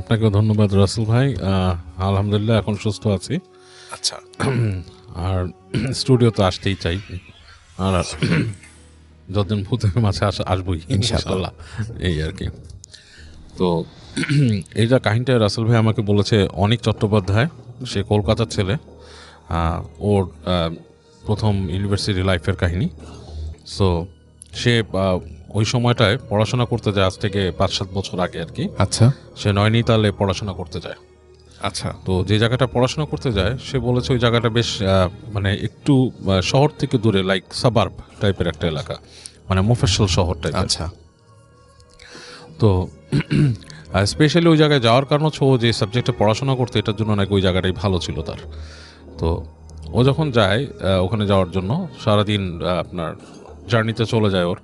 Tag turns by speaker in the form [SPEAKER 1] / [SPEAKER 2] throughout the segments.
[SPEAKER 1] আপনাকেও ধন্যবাদ রাসেল ভাই। আলহামদুলিল্লাহ এখন সুস্থ আছি।
[SPEAKER 2] আচ্ছা,
[SPEAKER 1] আর স্টুডিও তো আসতেই চাই, আর যতদিন ভূতের মাঝে আসবোই ইনশাআল্লাহ, এই আর কি। তো এই যে কাহিনীটা রাসেল ভাই আমাকে বলেছে, অনিক চট্টোপাধ্যায়, সে কলকাতার ছেলে, ওর প্রথম ইউনিভার্সিটি লাইফের কাহিনী। সো সে ওই সময়টায় পড়াশোনা করতে যায়, আজ থেকে 5-7 বছর আগে আর কি।
[SPEAKER 2] আচ্ছা,
[SPEAKER 1] সে নয়নিতালে পড়াশোনা করতে যায়।
[SPEAKER 2] আচ্ছা,
[SPEAKER 1] তো যে জায়গাটা পড়াশোনা করতে যায়, সে বলেছে ওই জায়গাটা বেশ মানে একটু শহর থেকে দূরে, লাইক সাবার্ব টাইপের একটা এলাকা, মানে মফস্বল শহর টাইপের।
[SPEAKER 2] আচ্ছা।
[SPEAKER 1] তো স্পেশালি ওই জায়গায় যাওয়ার কারণ হচ্ছে ও যে সাবজেক্টে পড়াশোনা করতে, এটার জন্য নাকি ওই জায়গাটাই ভালো ছিল তার। তো ও যখন যায় ওখানে যাওয়ার জন্য, সারাদিন আপনার জার্নিতে চলে যায় ওর,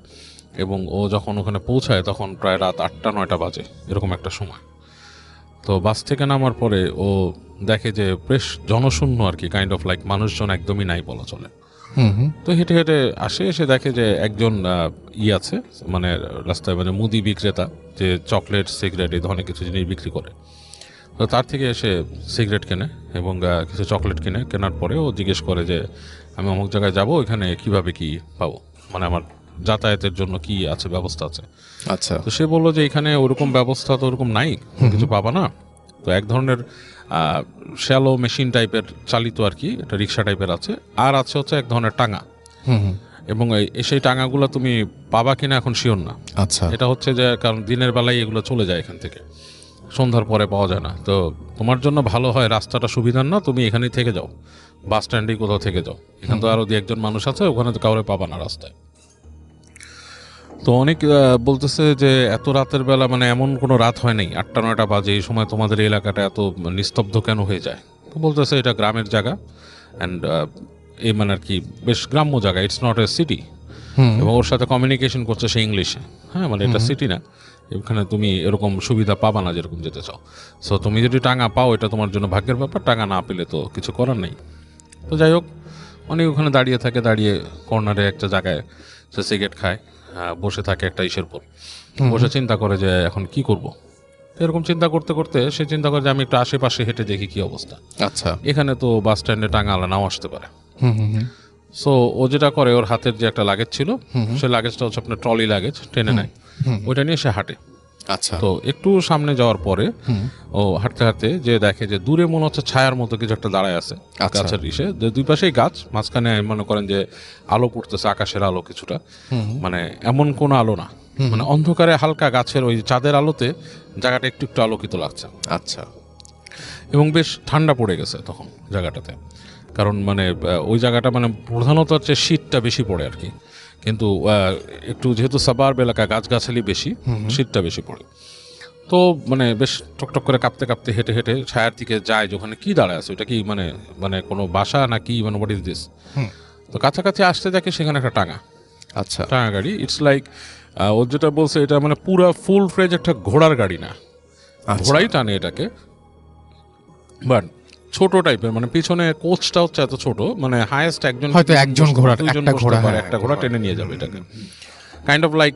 [SPEAKER 1] এবং ও যখন ওখানে পৌঁছায় তখন প্রায় রাত 8টা-9টা বাজে, এরকম একটা সময়। তো বাস থেকে নামার পরে ও দেখে যে বেশ জনশূন্য আর কি, কাইন্ড অফ লাইক মানুষজন একদমই নাই বলা চলে। তো হেঁটে হেঁটে আসে, এসে দেখে যে একজন আছে, মানে রাস্তায়, মানে মুদি বিক্রেতা, যে চকলেট, সিগারেট, এই ধরনের কিছু জিনিস বিক্রি করে। তো তার থেকে এসে সিগারেট কেনে এবং কিছু চকলেট কেনার পরে ও জিজ্ঞেস করে যে আমি অমুক জায়গায় যাব, এখানে কিভাবে কি পাবো, মানে আমার যাতায়াতের জন্য কি আছে, ব্যবস্থা আছে।
[SPEAKER 2] আচ্ছা,
[SPEAKER 1] তো সে বললো যে এখানে ওরকম ব্যবস্থা তো ওরকম নাই, কিছু পাবা না। তো এক ধরনের শ্যালো মেশিন টাইপের চালিত আর কি, এটা রিক্সা টাইপের আছে, আর আছে হচ্ছে এক ধরনের টাঙা, এবং সেই টাঙাগুলো তুমি পাবা কিনা এখন শিওর না।
[SPEAKER 2] আচ্ছা,
[SPEAKER 1] এটা হচ্ছে যে কারণ দিনের বেলায় এগুলো চলে যায় এখান থেকে, সন্ধ্যার পরে পাওয়া যায় না। তো তোমার জন্য ভালো হয়, রাস্তাটা সুবিধার না, তুমি এখানেই থেকে যাও, বাস স্ট্যান্ডেই কোথাও থেকে যাও, এখানে তো আরও 2-1 জন মানুষ আছে, ওখানে তো কাউরে পাবা না রাস্তায়। তো অনেক বলতেছে যে এত রাতের বেলা, মানে এমন কোনো রাত হয় নাই, 8টা-9টা বাজে, এই সময় তোমাদের এই এলাকাটা এত নিস্তব্ধ কেন হয়ে যায়? তো বলতেছে এটা গ্রামের জায়গা, অ্যান্ড এই মানে আর কি বেশ গ্রাম্য জায়গা, ইটস নট এ সিটি। এবং ওর সাথে কমিউনিকেশন করছে সে ইংলিশে। হ্যাঁ, মানে এটা সিটি না, এখানে তুমি এরকম সুবিধা পাবা না যেরকম যেতে চাও। সো তুমি যদি টাঙা পাও, এটা তোমার জন্য ভাগ্যের ব্যাপার, টাঙা না পেলে তো কিছু করার নেই। তো যাই হোক, অনেক ওখানে দাঁড়িয়ে থাকে, দাঁড়িয়ে কর্নারে একটা জায়গায় সে সিগারেট খায়, বসে থাকে একটা ইসের পর, বসে চিন্তা করে যে এখন কি করব। এরকম চিন্তা করতে করতে সে চিন্তা করে যে আমি একটু আশেপাশে হেঁটে দেখি কি অবস্থা,
[SPEAKER 2] আচ্ছা,
[SPEAKER 1] এখানে তো বাস স্ট্যান্ডে টাঙালা নাও আসতে পারে। সো ও যেটা করে, ওর হাতের যে একটা লাগেজ ছিল, সে লাগেজটা হচ্ছে আপনার ট্রলি লাগেজ, টেনে নেয়, ওইটা নিয়ে সে হাঁটে।
[SPEAKER 2] আচ্ছা।
[SPEAKER 1] তো একটু সামনে যাওয়ার পরে ও হাঁটতে হাঁটতে যে দেখে যে দূরে মনে হচ্ছে ছায়ার মতো কিছু একটা দাঁড়ায় আছে গাছের ইসে, যে দুই পাশেই গাছ, মাঝখানে মনে করেন যে আলো পড়তেছে, আকাশের আলো কিছুটা, মানে এমন কোনো আলো না, মানে অন্ধকারে হালকা গাছের ওই চাঁদের আলোতে জায়গাটা একটু একটু আলোকিত লাগছে।
[SPEAKER 2] আচ্ছা,
[SPEAKER 1] এবং বেশ ঠান্ডা পড়ে গেছে তখন জায়গাটাতে, কারণ মানে ওই জায়গাটা মানে প্রধানত হচ্ছে শীতটা বেশি পড়ে আর কি, কিন্তু একটু যেহেতু সাবার্ব এলাকা, গাছগাছালি বেশি, শীতটা বেশি পড়ে। তো মানে বেশ টকটক করে কাঁপতে কাঁপতে হেঁটে হেঁটে ছায়ার দিকে যায়, যে ওখানে কি দাঁড়ায় আছে, ওটা কি মানে মানে কোনো বাসা নাকি, মানে হোয়াট ইজ দিস। তো কাছাকাছি আসতে দেখে সেখানে একটা টাঙা,
[SPEAKER 2] আচ্ছা,
[SPEAKER 1] টাঙা গাড়ি। ইটস লাইক ওর যেটা বলছে, এটা মানে পুরা ফুল ফ্রেজ একটা ঘোড়ার গাড়ি না, ঘোড়াই টানে এটাকে, বাট ছোট টাইপের, মানে পিছনে কোচটা হচ্ছে এত ছোট, মানে হাইয়েস্ট
[SPEAKER 2] হয়তো একজন ঘোড়া, একটা ঘোড়া,
[SPEAKER 1] একটা ঘোড়া টেনে নিয়ে যাবে এটাকে, কাইন্ড অফ লাইক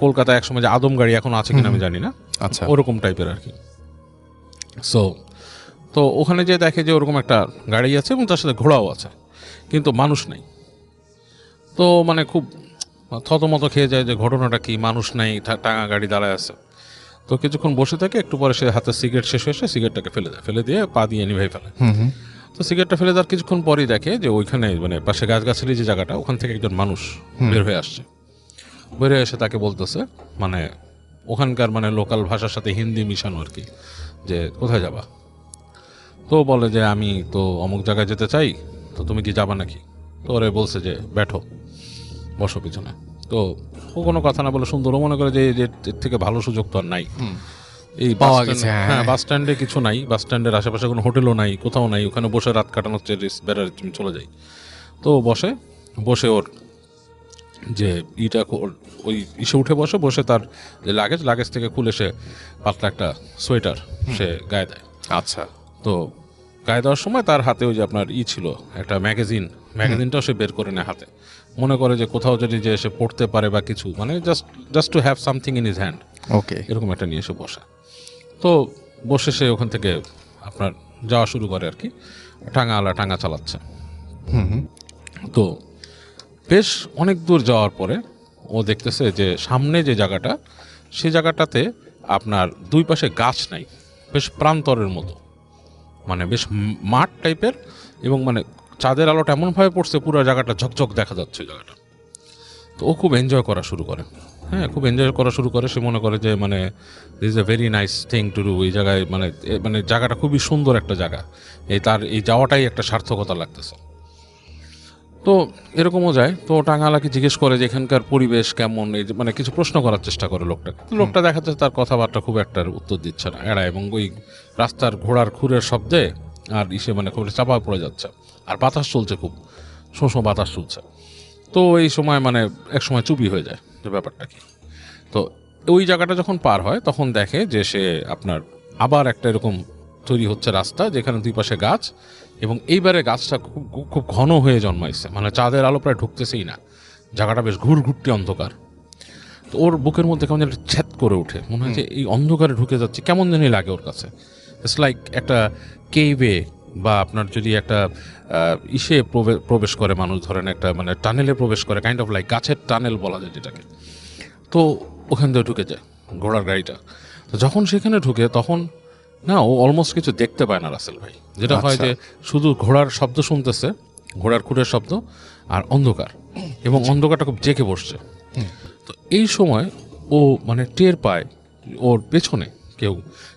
[SPEAKER 1] কলকাতায় একসময় যে আদম গাড়ি, এখন আছে কিনা আমি জানি না,
[SPEAKER 2] আচ্ছা,
[SPEAKER 1] ওরকম টাইপের আর কি। সো তো ওখানে যে দেখে যে ওরকম একটা গাড়ি আছে এবং তার সাথে ঘোড়াও আছে, কিন্তু মানুষ নেই। তো মানে খুব থতমত খেয়ে যায় যে ঘটনাটা কি, মানুষ নেই, টাঙা গাড়ি দাঁড়ায় আছে। তো কিছুক্ষণ বসে থাকে, একটু পরে সে হাতে সিগারেট শেষ হয়ে সিগারেটটাকে ফেলে দেয়, ফেলে দিয়ে পা দিয়ে নিভাই ফেলে। তো সিগারেটটা ফেলে দেওয়ার কিছুক্ষণ পরেই দেখে যে ওইখানে মানে পাশে গাছগাছালি যে জায়গাটা, ওখান থেকে একজন মানুষ বের হয়ে আসছে। বের হয়ে এসে তাকে বলতেছে, মানে ওখানকার মানে লোকাল ভাষার সাথে হিন্দি মিশানো আর কি, যে কোথায় যাবা। তো বলে যে আমি তো অমুক জায়গায় যেতে চাই, তো তুমি কি যাবা নাকি। তো ওরে বলছে যে ব্যাঠো, বসো পিছনে। তো ও কোনো কথা না বলে সুন্দর, ও মনে করে যে এর থেকে ভালো সুযোগ তো আর নাই এই
[SPEAKER 2] পাওয়া গেছে।
[SPEAKER 1] হ্যাঁ, বাস স্ট্যান্ডে কিছু নাই, বাস স্ট্যান্ডের আশেপাশে কোনো হোটেলও নাই, কোথাও নাই, ওখানে বসে রাত কাটানোর চেয়ে বেড়ার তুমি চলে যাই। তো বসে ওর যে ওই ইসে উঠে বসে তার যে লাগেজ থেকে খুলে সে পাতলা একটা সোয়েটার সে গায়ে দেয়।
[SPEAKER 2] আচ্ছা।
[SPEAKER 1] তো গায়ে দেওয়ার সময় তার হাতে ওই যে আপনার ছিল একটা ম্যাগাজিনটাও সে বের করে নেয় হাতে, মনে করে যে কোথাও যদি যে সে পড়তে পারে বা কিছু, মানে just to have something in his hand,
[SPEAKER 2] okay,
[SPEAKER 1] এরকম একটা নিয়ে এসে বসে। তো বসে সে ওখান থেকে আপনার যাওয়া শুরু করে আর কি, টাঙাওয়ালা টাঙা চালাচ্ছে। তো বেশ অনেক দূর যাওয়ার পরে ও দেখতেছে যে সামনে যে জায়গাটা, সেই জায়গাটাতে আপনার দুই পাশে গাছ নাই, বেশ প্রান্তরের মতো, মানে বেশ মাঠ টাইপের, এবং মানে চাঁদের আলোটা এমনভাবে পড়ছে পুরো জায়গাটা ঝকঝক দেখা যাচ্ছে জায়গাটা। তো ও খুব এনজয় করা শুরু করে, হ্যাঁ খুব এনজয় করা শুরু করে। সে মনে করে যে মানে this is a very nice thing to do, এই জায়গায় মানে মানে জায়গাটা খুবই সুন্দর একটা জায়গা, তার এই যাওয়াটাই একটা সার্থকতা লাগতেছে। তো এরকমও যায়। তো টাঙ্গালাকে জিজ্ঞেস করে যে এখানকার পরিবেশ কেমন, এই যে মানে কিছু প্রশ্ন করার চেষ্টা করে লোকটাকে। তো লোকটা দেখা যাচ্ছে তার কথাবার্তা খুব একটা উত্তর দিচ্ছে না, এড়ায়, এবং ওই রাস্তার ঘোড়ার খুরের শব্দে আর ইসে মানে খুব চাপা পড়ে যাচ্ছে, আর বাতাস চলছে, খুব শোঁ বাতাস চলছে। তো এই সময় মানে এক সময় চুপি হয়ে যায় যে ব্যাপারটা কি। তো ওই জায়গাটা যখন পার হয় তখন দেখে যে সে আপনার আবার একটা এরকম তৈরি হচ্ছে রাস্তা, যেখানে দুই পাশে গাছ, এবং এইবারে গাছটা খুব খুব ঘন হয়ে জন্মাইছে, মানে চাঁদের আলো প্রায় ঢুকতেছেই না, জায়গাটা বেশ ঘুরঘুরটি অন্ধকার। তো ওর বুকের মধ্যে কেমন যেন ছ্যাদ করে ওঠে, মনে হয় যে এই অন্ধকারে ঢুকে যাচ্ছে, কেমন জানি লাগে ওর কাছে। ইটস লাইক একটা কেইভে, বা আপনার যদি একটা ইসে প্রবেশ করে মানুষ, ধরেন একটা মানে টানেলে প্রবেশ করে, কাইন্ড অফ লাইক গাছের টানেল বলা যায় যেটাকে। তো ওখান থেকে ঢুকে যায় ঘোড়ার গাড়িটা। তো যখন সেখানে ঢুকে তখন না, ও অলমোস্ট কিছু দেখতে পায় না রাসেল ভাই। যেটা হয় যে শুধু ঘোড়ার শব্দ শুনতেছে, ঘোড়ার খুঁড়ের শব্দ, আর অন্ধকার, এবং অন্ধকারটা খুব জেঁকে বসছে। তো এই সময় ও মানে টের পায় ওর পেছনে কেউ,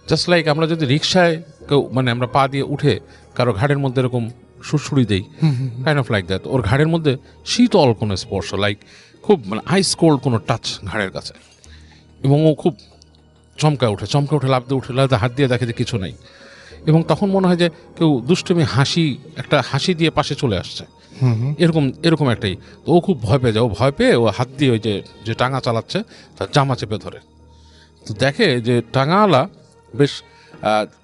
[SPEAKER 1] জাস্ট লাইক আমরা যদি রিক্সায় কেউ মানে আমরা পা দিয়ে উঠে কারো ঘাড়ের মধ্যে এরকম সুড়সুড়ি দেই, কাইন্ড অফ লাইক দ্যাট, ওর ঘাড়ের মধ্যে শীতল কোনো স্পর্শ, লাইক খুব মানে আইস কোল্ড কোনো টাচ ঘাড়ের কাছে। এবং ও খুব চমকা উঠে লাফ দিয়ে উঠে হাত দিয়ে দেখে যে কিছু নেই। এবং তখন মনে হয় যে কেউ দুষ্টুমি একটা হাসি দিয়ে পাশে চলে আসছে, এরকম একটাই। তো ও খুব ভয় পেয়ে যায়, ও ভয় পেয়ে ও হাত দিয়ে ওই যে টাঙা চালাচ্ছে তার জামা চেপে ধরে। তো দেখে যে টাঙাওয়ালা বেশ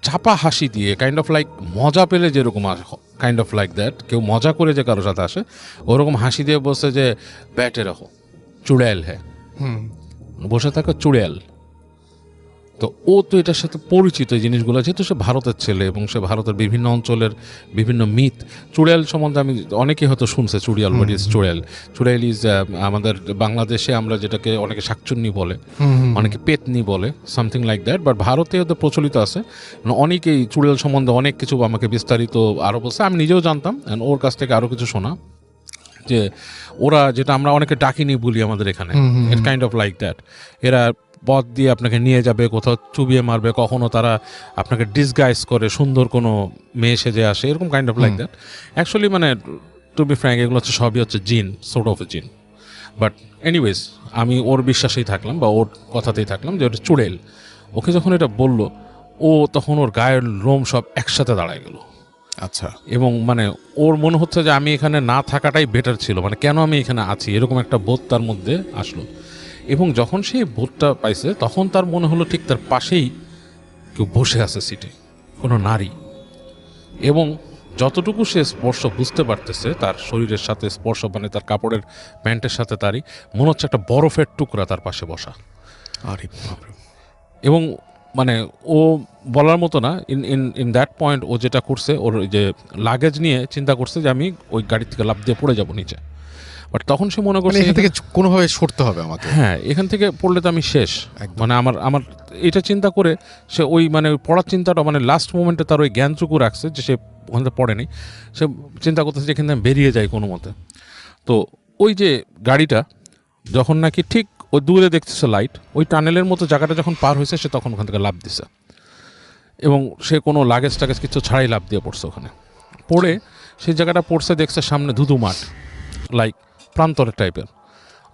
[SPEAKER 1] চাপা হাসি দিয়ে, কাইন্ড অফ লাইক মজা পেলে যেরকম কাইন্ড অফ লাইক দ্যাট, কেউ মজা করে যে কারোর সাথে আসে ওরকম হাসি দিয়ে বসে যে ব্যাটে রাখো চুড়েল হ্যাঁ, বসে থাকো চুড়েল। তো ও তো এটার সাথে পরিচিত এই জিনিসগুলো, যেহেতু সে ভারতের ছেলে এবং সে ভারতের বিভিন্ন অঞ্চলের বিভিন্ন মিথ, চুড়েল সম্বন্ধে আমি অনেকেই হয়তো শুনছে, চুড়িয়াল হোয়াট ইজ চুড়েল। চুড়েল ইজ আমাদের বাংলাদেশে আমরা যেটাকে অনেকে শাকচুন্নি বলে, অনেকে পেতনি বলে, সামথিং লাইক দ্যাট, বাট ভারতে হয়তো প্রচলিত আছে। অনেকেই চুড়েল সম্বন্ধে অনেক কিছু আমাকে বিস্তারিত আরও বলছে, আমি নিজেও জানতাম, ওর কাছ থেকে আরও কিছু শোনা, যে ওরা যেটা আমরা অনেকে ডাকিনি বলি আমাদের এখানে, ইট কাইন্ড অফ লাইক দ্যাট। এরা পথ দিয়ে আপনাকে নিয়ে যাবে, কোথাও চুবিয়ে মারবে, কখনো তারা আপনাকে ডিসগাইজ করে সুন্দর কোনো মেয়ে সেজে আসে, এরকম kind of like that. Actually মানে টু বি ফ্র্যাঙ্ক এগুলো হচ্ছে সবই হচ্ছে জিন, সোর্ট অফ এ জিন। বাট এনিওয়েজ আমি ওর বিশ্বাসেই থাকলাম বা ওর কথাতেই থাকলাম যে ওটা চুড়েল। ওকে যখন এটা বললো, ও তখন ওর গায়ের লোম সব একসাথে দাঁড়ায় গেল।
[SPEAKER 2] আচ্ছা।
[SPEAKER 1] এবং মানে ওর মনে হচ্ছে যে আমি এখানে না থাকাটাই বেটার ছিল, মানে কেন আমি এখানে আছি, এরকম একটা বোধ তার মধ্যে আসলো। এবং যখন সেই বোধটা পাইছে তখন তার মনে হলো ঠিক তার পাশেই কেউ বসে আছে সিটে, কোনো নারী। এবং যতটুকু সে স্পর্শ বুঝতে পারতেছে তার শরীরের সাথে স্পর্শ, মানে তার কাপড়ের প্যান্টের সাথে তারই মনে হচ্ছে একটা বরফের টুকরা তার পাশে বসা।
[SPEAKER 2] আরে
[SPEAKER 1] এবং মানে ও বলার মতো না, in in in that point ও যেটা করছে, ওর যে লাগেজ নিয়ে চিন্তা করছে যে আমি ওই গাড়ি থেকে লাফ দিয়ে পড়ে যাব নিচে। বাট তখন সে মনে করছে
[SPEAKER 2] এখান থেকে কোনোভাবে সরতে হবে আমাকে,
[SPEAKER 1] হ্যাঁ এখান থেকে পড়লে তো আমি শেষ, মানে আমার এটা চিন্তা করে সে ওই মানে পড়ার চিন্তাটা মানে লাস্ট মোমেন্টে তার ওই জ্ঞানটুকু রাখছে যে সে ওখান থেকে পড়েনি। সে চিন্তা করতেছে যে এখান থেকে বেরিয়ে যায় কোনো মতে। তো ওই যে গাড়িটা যখন নাকি ঠিক ওই দূরে দেখতেছে লাইট, ওই টানেলের মতো জায়গাটা যখন পার হয়েছে সে তখন ওখান থেকে লাফ দিছে, এবং সে কোনো লাগেজ টাগেজ কিছু ছাড়াই লাফ দিয়ে পড়ছে। ওখানে পড়ে সেই জায়গাটা পড়ছে, দেখছে সামনে ধুধু মাঠ, লাইক প্রান্তরের টাইপের।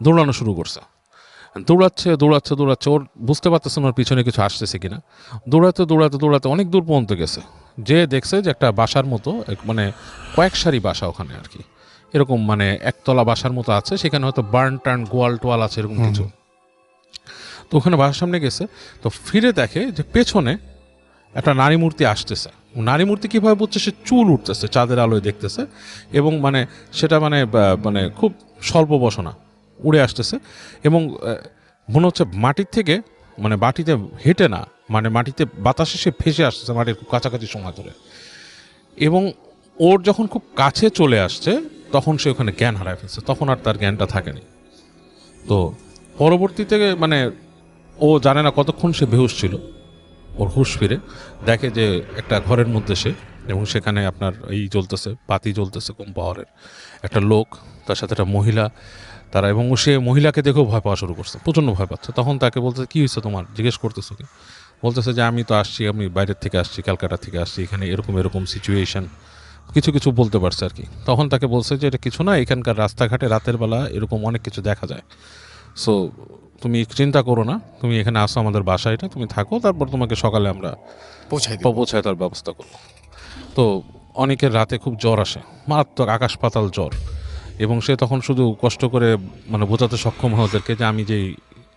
[SPEAKER 1] দৌড়ানো শুরু করছে, দৌড়াচ্ছে, ওর বুঝতে পারতেছে না ওর পিছনে কিছু আসতেছে কিনা। দৌড়াতে অনেক দূর পর্যন্ত গেছে, যে দেখছে যে একটা বাসার মতো, মানে কয়েক সারি বাসা ওখানে আর কি, এরকম মানে একতলা বাসার মতো আছে, সেখানে হয়তো বার্ন টার্ন গোয়াল টোয়াল আছে এরকম কিছু। তো ওখানে বাসার সামনে গেছে, তো ফিরে দেখে যে পেছনে একটা নারী মূর্তি আসতেছে। নারী মূর্তি কীভাবে বুঝছে, সে চুল উঠতেছে চাঁদের আলোয় দেখতেছে, এবং মানে সেটা মানে মানে খুব স্বল্প বসনা উড়ে আসতেছে, এবং মনে হচ্ছে মাটির থেকে মানে মাটিতে হেঁটে না, মানে মাটিতে বাতাসে সে ভেসে আসছে মাটির খুব কাছাকাছি সময় ধরে, এবং ওর যখন খুব কাছে চলে আসছে তখন সে ওখানে জ্ঞান হারায় ফেলছে, তখন আর তার জ্ঞানটা থাকেনি। তো পরবর্তীতে মানে ও জানে না কতক্ষণ সে বেহুশ ছিল, ওর হুঁশ ফিরে দেখে যে একটা ঘরের মধ্যে সে, এবং সেখানে আপনার এই জ্বলতেছে, বাতি জ্বলতেছে কম পাওয়ারের, একটা লোক তার সাথে একটা মহিলা, তারা, এবং সে মহিলাকে দেখেও ভয় পাওয়া শুরু করছে, প্রচণ্ড ভয় পাচ্ছে। তখন তাকে বলতেছে কী হয়েছে তোমার, জিজ্ঞেস করতেছো কি, বলতেছে যে আমি তো আসছি, আমি বাইরের থেকে আসছি, ক্যালকাটা থেকে আসছি, এখানে এরকম এরকম সিচুয়েশন, কিছু কিছু বলতে পারছে আর কি। তখন তাকে বলছে যে এটা কিছু না, এখানকার রাস্তাঘাটে রাতের বেলা এরকম অনেক কিছু দেখা যায়, সো তুমি চিন্তা করো না, তুমি এখানে আসো আমাদের বাসায়, এটা তুমি থাকো, তারপর তোমাকে সকালে আমরা পৌঁছায় তার ব্যবস্থা করবো। তো অনেকের রাতে খুব জ্বর আসে, মারাত্মক আকাশ পাতাল জ্বর, এবং সে তখন শুধু কষ্ট করে মানে বোঝাতে সক্ষম হয় ওদেরকে যে আমি যেই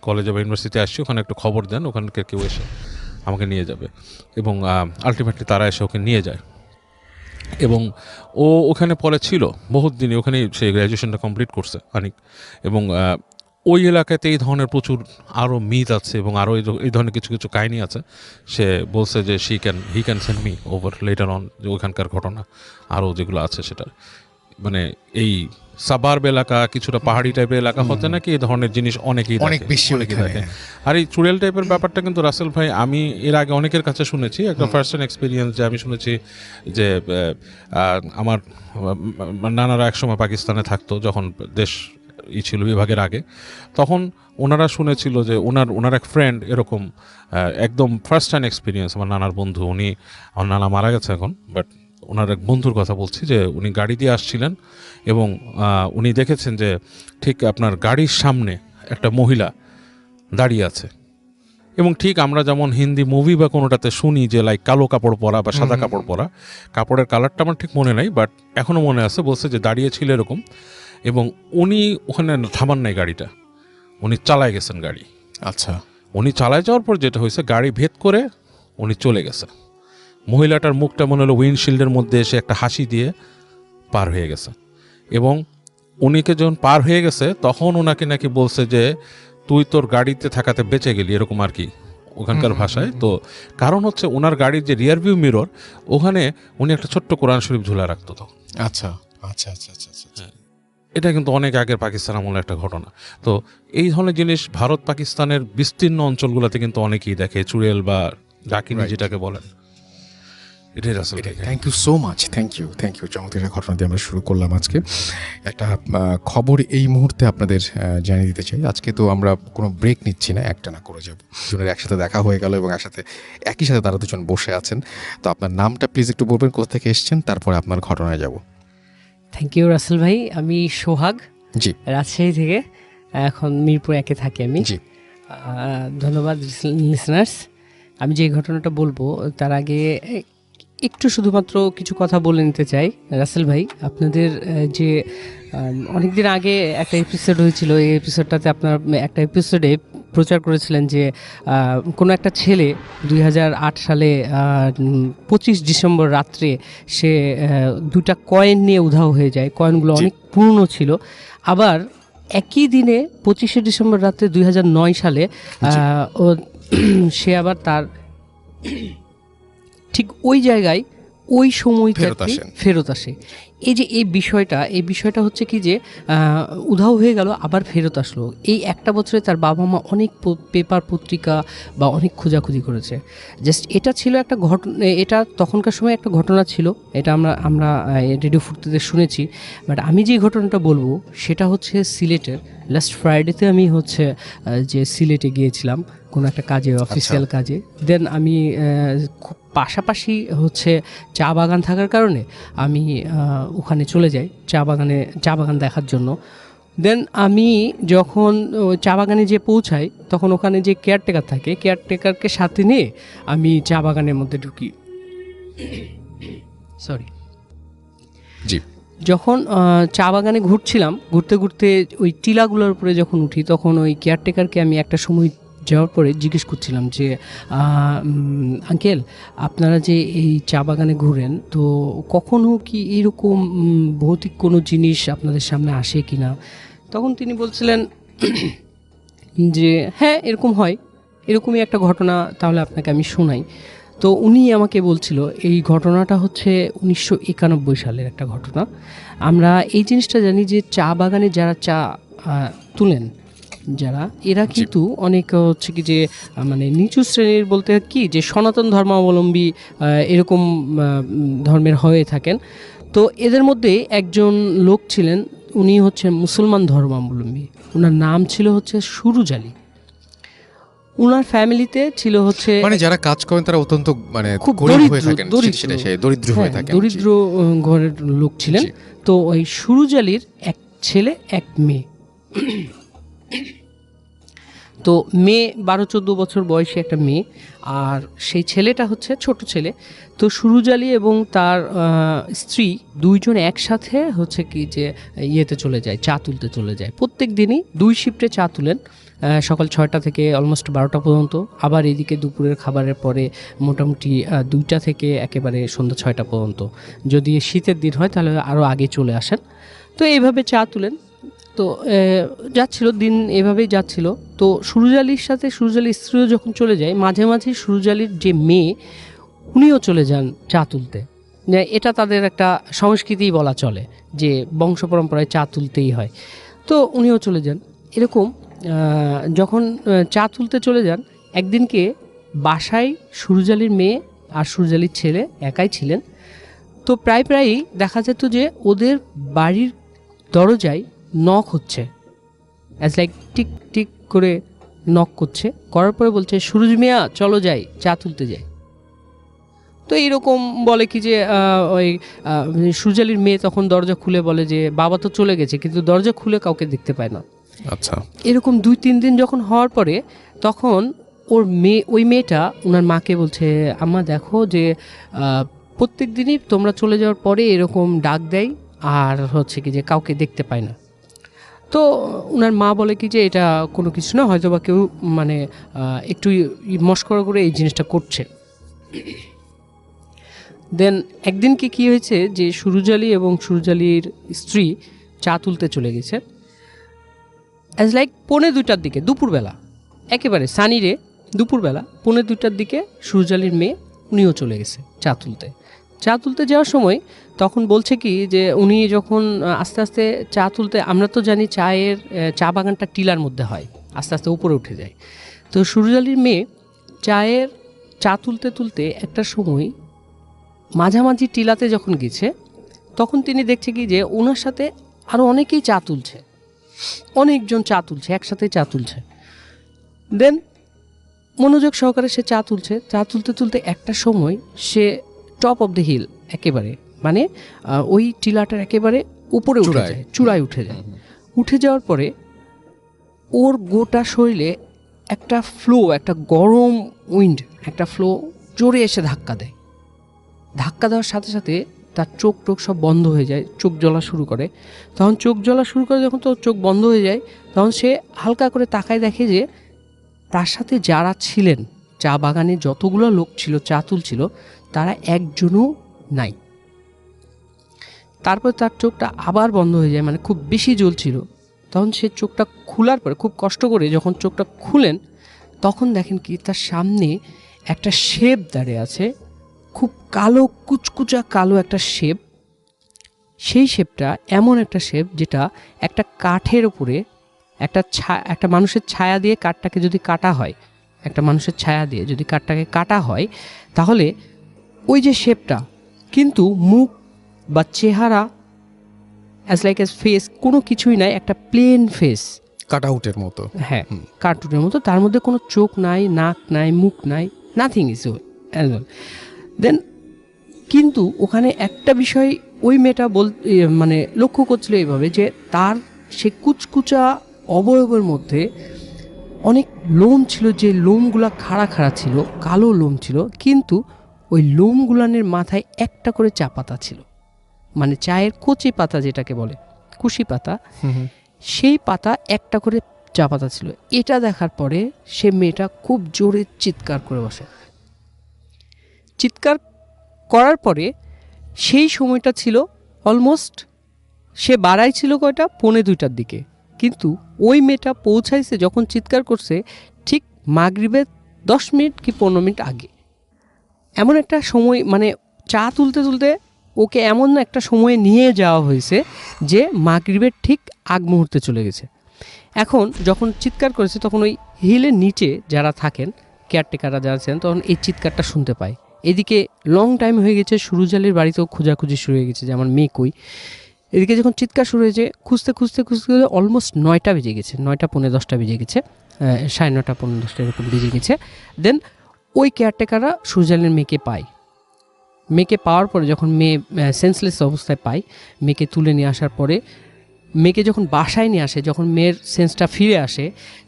[SPEAKER 1] কলেজে বা ইউনিভার্সিটিতে আসছি ওখানে একটু খবর দেন, ওখানকার কেউ এসে আমাকে নিয়ে যাবে, এবং আলটিমেটলি তারা এসে ওকে নিয়ে যায়। এবং ও ওখানে পরে ছিল বহুত দিনই, ওখানেই সে গ্র্যাজুয়েশনটা কমপ্লিট করছে অনেক, এবং ওই এলাকাতে এই ধরনের প্রচুর আরও মিথ আছে, এবং আরও এই ধরনের কিছু কিছু কাহিনী আছে। সে বলছে যে he can send me over letter on, যে ওইখানকার ঘটনা আরও যেগুলো আছে সেটা, মানে এই সাবার্ব এলাকা, কিছুটা পাহাড়ি টাইপের এলাকা হতে নাকি এই ধরনের জিনিস অনেকেই
[SPEAKER 2] অনেক
[SPEAKER 1] দেখে,
[SPEAKER 2] বেশি
[SPEAKER 1] অনেকেই
[SPEAKER 2] ওইখানে।
[SPEAKER 1] দেখে। আর এই চুড়েল টাইপের ব্যাপারটা কিন্তু রাসেল ভাই আমি এর আগে অনেকের কাছে শুনেছি, একটা ফার্স্ট হ্যান্ড এক্সপিরিয়েন্স, যে আমি শুনেছি যে আমার নানারা একসময় পাকিস্তানে থাকতো যখন দেশ ছিল বিভাগের আগে, তখন ওনারা শুনেছিল যে ওনার এক ফ্রেন্ড এরকম একদম ফার্স্ট হ্যান্ড এক্সপিরিয়েন্স, আমার নানার বন্ধু, আমার নানা মারা গেছে এখন, বাট ওনার এক বন্ধুর কথা বলছি, যে উনি গাড়ি দিয়ে আসছিলেন, এবং উনি দেখেছেন যে ঠিক আপনার গাড়ির সামনে একটা মহিলা দাঁড়িয়ে আছে, এবং ঠিক আমরা যেমন হিন্দি মুভি বা কোনোটাতে শুনি যে লাইক কালো কাপড় পরা বা সাদা কাপড় পরা, কাপড়ের কালারটা আমার ঠিক মনে নাই, বাট এখনও মনে আছে, বলছে যে দাঁড়িয়ে ছিল এরকম, এবং উনি ওখানে থামান নাই গাড়িটা, উনি চালায় গেছেন গাড়ি।
[SPEAKER 2] আচ্ছা,
[SPEAKER 1] উনি চালায় যাওয়ার পর যেটা হয়েছে, গাড়ি ভেদ করে উনি চলে গেছে, মহিলাটার মুখটা মনে হলো উইন্ডশিল্ডের মধ্যে এসে একটা হাসি দিয়ে পার হয়ে গেছে, এবং উনিকে যখন পার হয়ে গেছে তখন ওনাকে নাকি বলছে যে তুই তোর গাড়িতে থাকাতে বেঁচে গেলি, এরকম আর কি ওখানকার ভাষায়। তো কারণ হচ্ছে ওনার গাড়ির যে রিয়ার ভিউ মিরর, ওখানে উনি একটা ছোট্ট কোরআন শরীফ ঝুলা রাখতো তখন।
[SPEAKER 2] আচ্ছা, আচ্ছা, আচ্ছা, আচ্ছা, আচ্ছা।
[SPEAKER 1] এটা কিন্তু অনেক আগের পাকিস্তান আমলের একটা ঘটনা। তো এই ধরনের জিনিস ভারত পাকিস্তানের বিস্তীর্ণ অঞ্চলগুলোতে কিন্তু অনেকেই দেখে, চুড়েল বা ডাকিনি যেটাকে বলেন, এটাই রাসেল ভাই।
[SPEAKER 2] Thank you so much, thank you চমৎকার একটা ঘটনা দিয়ে আমরা শুরু করলাম আজকে। একটা খবর এই মুহূর্তে আপনাদের জানিয়ে দিতে চাই, আজকে তো আমরা কোনো ব্রেক নিচ্ছি না, একটা না করে যাবো, দুজনের একসাথে দেখা হয়ে গেল এবং একই সাথে তারা দুজন বসে আছেন। তো আপনার নামটা প্লিজ একটু বলবেন, কোথা থেকে এসেছেন, তারপরে আপনার ঘটনায় যাব।
[SPEAKER 3] থ্যাংক ইউ রাসেল ভাই, আমি সোহাগ,
[SPEAKER 2] জি,
[SPEAKER 3] রাজশাহী থেকে, এখন মিরপুর একে থাকি আমি।
[SPEAKER 2] জি,
[SPEAKER 3] ধন্যবাদ লিসনার্স। আমি যে ঘটনাটা বলবো তার আগে একটু শুধুমাত্র কিছু কথা বলে নিতে চাই। রাসেল ভাই, আপনাদের যে অনেকদিন আগে একটা এপিসোড হয়েছিল, এই এপিসোডটাতে আপনার একটা এপিসোডে প্রচার করেছিলেন যে কোনো একটা ছেলে 2008 সালে 25 ডিসেম্বর রাত্রে সে দুটা কয়েন নিয়ে উধাও হয়ে যায়। কয়েনগুলো অনেক পুরনো ছিল। আবার একই দিনে 25শে ডিসেম্বর রাত্রে 2009 সালে ও সে আবার তার ঠিক ওই জায়গায় ওই সময়টাতে ফেরত আসে। এই বিষয়টা হচ্ছে কি যে উধাও হয়ে গেল আবার ফেরত আসলো। এই একটা বছরে তার বাবা মা অনেক পেপার পত্রিকা বা অনেক খোঁজাখুঁজি করেছে। জাস্ট এটা ছিল একটা ঘটনা, এটা তখনকার সময় একটা ঘটনা ছিল, এটা আমরা রেডিও ফুর্তিতে শুনেছি। বাট আমি যে ঘটনাটা বলবো সেটা হচ্ছে সিলেটের। লাস্ট ফ্রাইডেতে আমি যে সিলেটে গিয়েছিলাম কোনো একটা কাজে, অফিসিয়াল কাজে। দেন আমি খুব পাশাপাশি চা বাগান থাকার কারণে আমি ওখানে চলে যাই চা বাগান দেখার জন্য। দেন আমি যখন চা বাগানে যে পৌঁছাই তখন ওখানে যে কেয়ারটেকার থাকে, কেয়ারটেকারকে সাথে নিয়ে আমি চা বাগানের মধ্যে ঢুকি। সরি,
[SPEAKER 2] জি।
[SPEAKER 3] যখন চা বাগানে ঘুরতে ঘুরতে ওই টিলাগুলোর উপরে যখন উঠি, তখন ওই কেয়ারটেকারকে আমি একটা সময় যাওয়ার পরে জিজ্ঞেস করছিলাম যে আঙ্কেল, আপনারা যে এই চা বাগানে ঘুরেন, তো কখনো কি এরকম ভৌতিক কোনো জিনিস আপনাদের সামনে আসে কি না? তখন তিনি বলছিলেন যে হ্যাঁ, এরকম হয়, এরকমই একটা ঘটনা তাহলে আপনাকে আমি শোনাই। তো উনি আমাকে বলছিল এই ঘটনাটা হচ্ছে 1991 সালের একটা ঘটনা। আমরা এই জিনিসটা জানি যে চা বাগানে যারা চা তুলেন যারা, এরা কিন্তু অনেক হচ্ছে কি যে মানে নিচু শ্রেণীর বলতে কি যে সনাতন ধর্মাবলম্বী এরকম ধর্মের হয়ে থাকেন। তো এদের মধ্যে একজন লোক ছিলেন, উনি হচ্ছে মুসলমান ধর্মাবলম্বী, ওনার নাম ছিল হচ্ছে সুরুজ আলী। ওনার ফ্যামিলিতে ছিল হচ্ছে
[SPEAKER 2] মানে যারা কাজ করেন তারা অত্যন্ত মানে
[SPEAKER 3] খুব
[SPEAKER 2] গরিব হয়ে থাকেন, দরিদ্র হয়ে
[SPEAKER 3] হ্যাঁ,
[SPEAKER 2] থাকেন।
[SPEAKER 3] দরিদ্র ঘরের লোক ছিলেন। তো ওই সুরুজ আলীর এক ছেলে এক মেয়ে। তো মেয়ে 12-14 বছর বয়সী একটা মেয়ে, আর সেই ছেলেটা হচ্ছে ছোট ছেলে। তো সুরুজ আলী এবং তার স্ত্রী দুইজন একসাথে হচ্ছে কি যে ইয়েতে চলে যায়, চা তুলতে চলে যায়। প্রত্যেক দিনই 2 শিফটে চা তুলেন, সকাল 6টা থেকে অলমোস্ট 12টা পর্যন্ত, আবার এদিকে দুপুরের খাবারের পরে মোটামুটি 2টা থেকে একেবারে সন্ধ্যা 6টা পর্যন্ত। যদি শীতের দিন হয় তাহলে আরও আগে চলে আসেন। তো এইভাবে চা তুলেন। তো যাচ্ছিল দিন, এভাবেই যাচ্ছিল। তো সুরুজ আলীর সাথে সুরুজ আলীর স্ত্রীও যখন চলে যায়, মাঝে মাঝে সুরুজ আলীর যে মেয়ে উনিও চলে যান চা তুলতে। এটা তাদের একটা সংস্কৃতিই বলা চলে যে বংশ পরম্পরায় চা তুলতেই হয়। তো উনিও চলে যান। এরকম যখন চা তুলতে চলে যান, একদিনকে বাসায় সুরুজ আলীর মেয়ে আর সুরুজ আলীর ছেলে একাই ছিলেন। তো প্রায়ই দেখা যেত যে ওদের বাড়ির দরজায় নক হচ্ছে, অ্যাজ লাইক টিক টিক করে নক করছে, করার পরে বলছে সুরুজ মিয়া চলো যাই, চা তুলতে যাই। তো এইরকম বলে কি যে ওই সুরুজ আলীর মেয়ে তখন দরজা খুলে বলে যে বাবা তো চলে গেছে, কিন্তু দরজা খুলে কাউকে দেখতে পায় না।
[SPEAKER 2] আচ্ছা,
[SPEAKER 3] এরকম 2-3 দিন যখন হওয়ার পরে তখন ওই মেয়েটা ওনার মাকে বলছে, আম্মা দেখো যে প্রত্যেক দিনই তোমরা চলে যাওয়ার পরে এরকম ডাক দেয় আর হচ্ছে কি যে কাউকে দেখতে পায় না। তো ওনার মা বলে কি যে এটা কোনো কিছু না, হয়তো বা কেউ মানে একটু মস্করা করে এই জিনিসটা করছে। দেন একদিনকে কি হয়েছে যে সুরুজ আলী এবং সুরুজ আলীর স্ত্রী চা তুলতে চলে গেছে, অ্যাজ লাইক 1:45 দিকে, দুপুরবেলা, একেবারে সানিরে দুপুরবেলা 1:45 দিকে সুরুজ আলীর মেয়ে উনিও চলে গেছে চা তুলতে। চা তুলতে যাওয়ার সময় তখন বলছে কি যে উনি যখন আস্তে আস্তে চা তুলতে, আমরা তো জানি চায়ের চা বাগানটা টিলার মধ্যে হয়, আস্তে আস্তে উপরে উঠে যায়। তো সুরুজ আলীর মেয়ে চা তুলতে তুলতে একটা সময় মাঝামাঝি টিলাতে যখন গেছে, তখন তিনি দেখছে কি যে ওনার সাথে আরও অনেকেই চা তুলছে, অনেকজন চা তুলছে, একসাথে চা তুলছে। দেন মনোযোগ সহকারে সে চা তুলছে, চা তুলতে তুলতে একটা সময় সে টপ অফ দ্য হিল, একেবারে মানে ওই টিলাটার একেবারে উপরে উঠে যায়, চূড়ায় উঠে যায়। উঠে যাওয়ার পরে ওর গোটা শরীরে একটা ফ্লো, একটা গরম উইন্ড, একটা ফ্লো জোরে এসে ধাক্কা দেয়। ধাক্কা দেওয়ার সাথে সাথে তার চোখ টোক সব বন্ধ হয়ে যায়, চোখ জ্বলা শুরু করে। তখন চোখ জ্বলা শুরু করে যখন তো চোখ বন্ধ হয়ে যায়, তখন সে হালকা করে তাকায়, দেখে যে তার সাথে যারা ছিলেন, চা বাগানে যতগুলো লোক ছিল চা তুলছিল, তারা একজনও নাই। তারপর তার চোখটা আবার বন্ধ হয়ে যায়, মানে খুব বেশি জ্বলছিল। তখন সে চোখটা খোলার পরে খুব কষ্ট করে যখন চোখটা খুলেন, তখন দেখেন কি তার সামনে একটা শেপ দাঁড়িয়ে আছে, খুব কালো, কুচকুচা কালো একটা শেপ। সেই শেপটা এমন একটা শেপ যেটা একটা কাঠের উপরে একটা মানুষের ছায়া দিয়ে কাঠটাকে যদি কাটা হয়, একটা মানুষের ছায়া দিয়ে যদি কাঠটাকে কাটা হয়, তাহলে ওই যে শেপটা, কিন্তু মুখ বা চেহারা অ্যাজ লাইক অ্যাজ ফেস কোনো কিছুই নাই, একটা প্লেন ফেস,
[SPEAKER 2] কাটআউটের মতো।
[SPEAKER 3] হ্যাঁ, কার্টুনের মতো। তার মধ্যে কোনো চোখ নাই, নাক নাই, মুখ নাই, নাথিং ইজ অ্যাজ। দেন কিন্তু ওখানে একটা বিষয় ওই মেয়েটা মানে লক্ষ্য করছিল এইভাবে যে তার সে কুচকুচা অবয়বের মধ্যে অনেক লোম ছিল, যে লোমগুলা খাড়া খাড়া ছিল, কালো লোম ছিল, কিন্তু ওই লোমগুলানের মাথায় একটা করে চা পাতা ছিল, মানে চায়ের কচি পাতা যেটাকে বলে, কুশি পাতা, সেই পাতা একটা করে চা পাতা ছিল। এটা দেখার পরে সে মেয়েটা খুব জোরে চিৎকার করে বসে। চিৎকার করার পরে সেই সময়টা ছিল অলমোস্ট, সে বাড়াই ছিল কয়টা, 1:45 দিকে, কিন্তু ওই মেয়েটা পৌঁছাইছে যখন চিৎকার করছে ঠিক মাগরিবের 10 মিনিট কি 15 মিনিট আগে। এমন একটা সময় মানে চা তুলতে তুলতে ওকে এমন একটা সময়ে নিয়ে যাওয়া হয়েছে যে মাগরিবের ঠিক আগ মুহূর্তে চলে গেছে। এখন যখন চিৎকার করেছে তখন ওই হিলের নিচে যারা থাকেন, কেয়ারটেকাররা যারা আছেন, তখন এই চিৎকারটা শুনতে পায়। এদিকে লং টাইম হয়ে গেছে, সুরুজ আলীর বাড়িতেও খোঁজাখুঁজি শুরু হয়ে গেছে যে আমার মেয়ে কই। এদিকে যখন চিৎকার শুরু হয়েছে, খুঁজতে খুঁজতে খুঁজতে অলমোস্ট 9টা বেজে গেছে, 9টা পৌনে 10টা বেজে গেছে, 9:30 পৌনে 10টা এরকম বেজে গেছে। দেন ওই কেয়ারটেকাররা সুরুজ আলীর মেয়েকে পায়। মেয়েকে পাওয়ার পরে যখন মেয়ে সেন্সলেস অবস্থায় পায়, মেয়েকে তুলে নিয়ে আসার পরে মেয়েকে যখন বাসায় নিয়ে আসে, যখন মেয়ের সেন্সটা ফিরে আসে,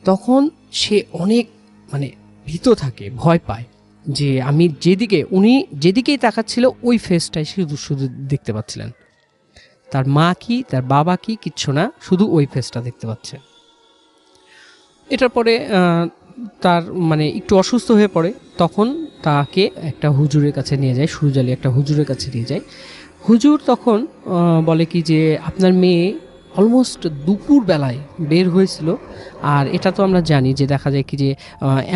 [SPEAKER 3] তখন সে অনেক মানে ভীত থাকে, ভয় পায় যে আমি উনি যেদিকেই তাকাচ্ছিল ওই ফেসটাই শুধু শুধু দেখতে পাচ্ছিলেন। তার মা কি তার বাবা কি কিচ্ছু না, শুধু ওই ফেসটা দেখতে পাচ্ছে। এটার পরে তার মানে একটু অসুস্থ হয়ে পড়ে, তখন তাকে একটা হুজুরের কাছে নিয়ে যায়, সুরুজ আলী একটা হুজুরের কাছে নিয়ে যায়। হুজুর তখন বলে কি যে আপনার মেয়ে অলমোস্ট দুপুর বেলায় বের হয়েছিল। আর এটা তো আমরা জানি যে দেখা যায় কি যে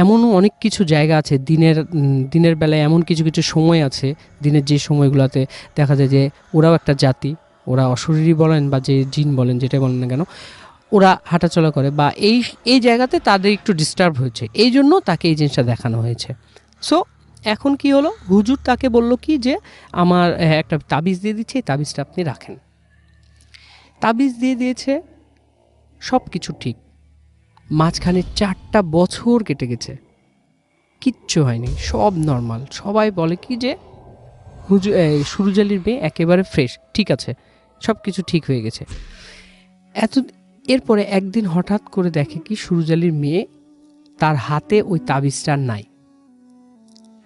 [SPEAKER 3] এমনও অনেক কিছু জায়গা আছে দিনের বেলায়, এমন কিছু কিছু সময় আছে দিনের যে সময়গুলোতে দেখা যায় যে ওরাও একটা জাতি, ওরা অশরীরী বলেন বা যে জিন বলেন যেটা বলেন না কেন, ওরা হাঁটাচলা করে বা এই জায়গাতে তাদের একটু ডিস্টার্ব হয়েছে, এই জন্য তাকে এই জিনিসটা দেখানো হয়েছে। সো এখন কি হলো, হুজুর তাকে বলল কি যে আমার একটা তাবিজ দিয়ে দিচ্ছে, এই তাবিজটা আপনি রাখেন। তাবিজ দিয়ে দিয়েছে, সব কিছু ঠিক। মাঝখানে 4টা বছর কেটে গেছে, কিচ্ছু হয়নি, সব নর্মাল। সবাই বলে কি যে সুরুজ আলীর মেয়ে একেবারে ফ্রেশ, ঠিক আছে, সব কিছু ঠিক হয়ে গেছে। এরপরে একদিন হঠাৎ করে দেখে কি সুরুজ আলীর মেয়ে তার হাতে ওই তাবিজটা নাই।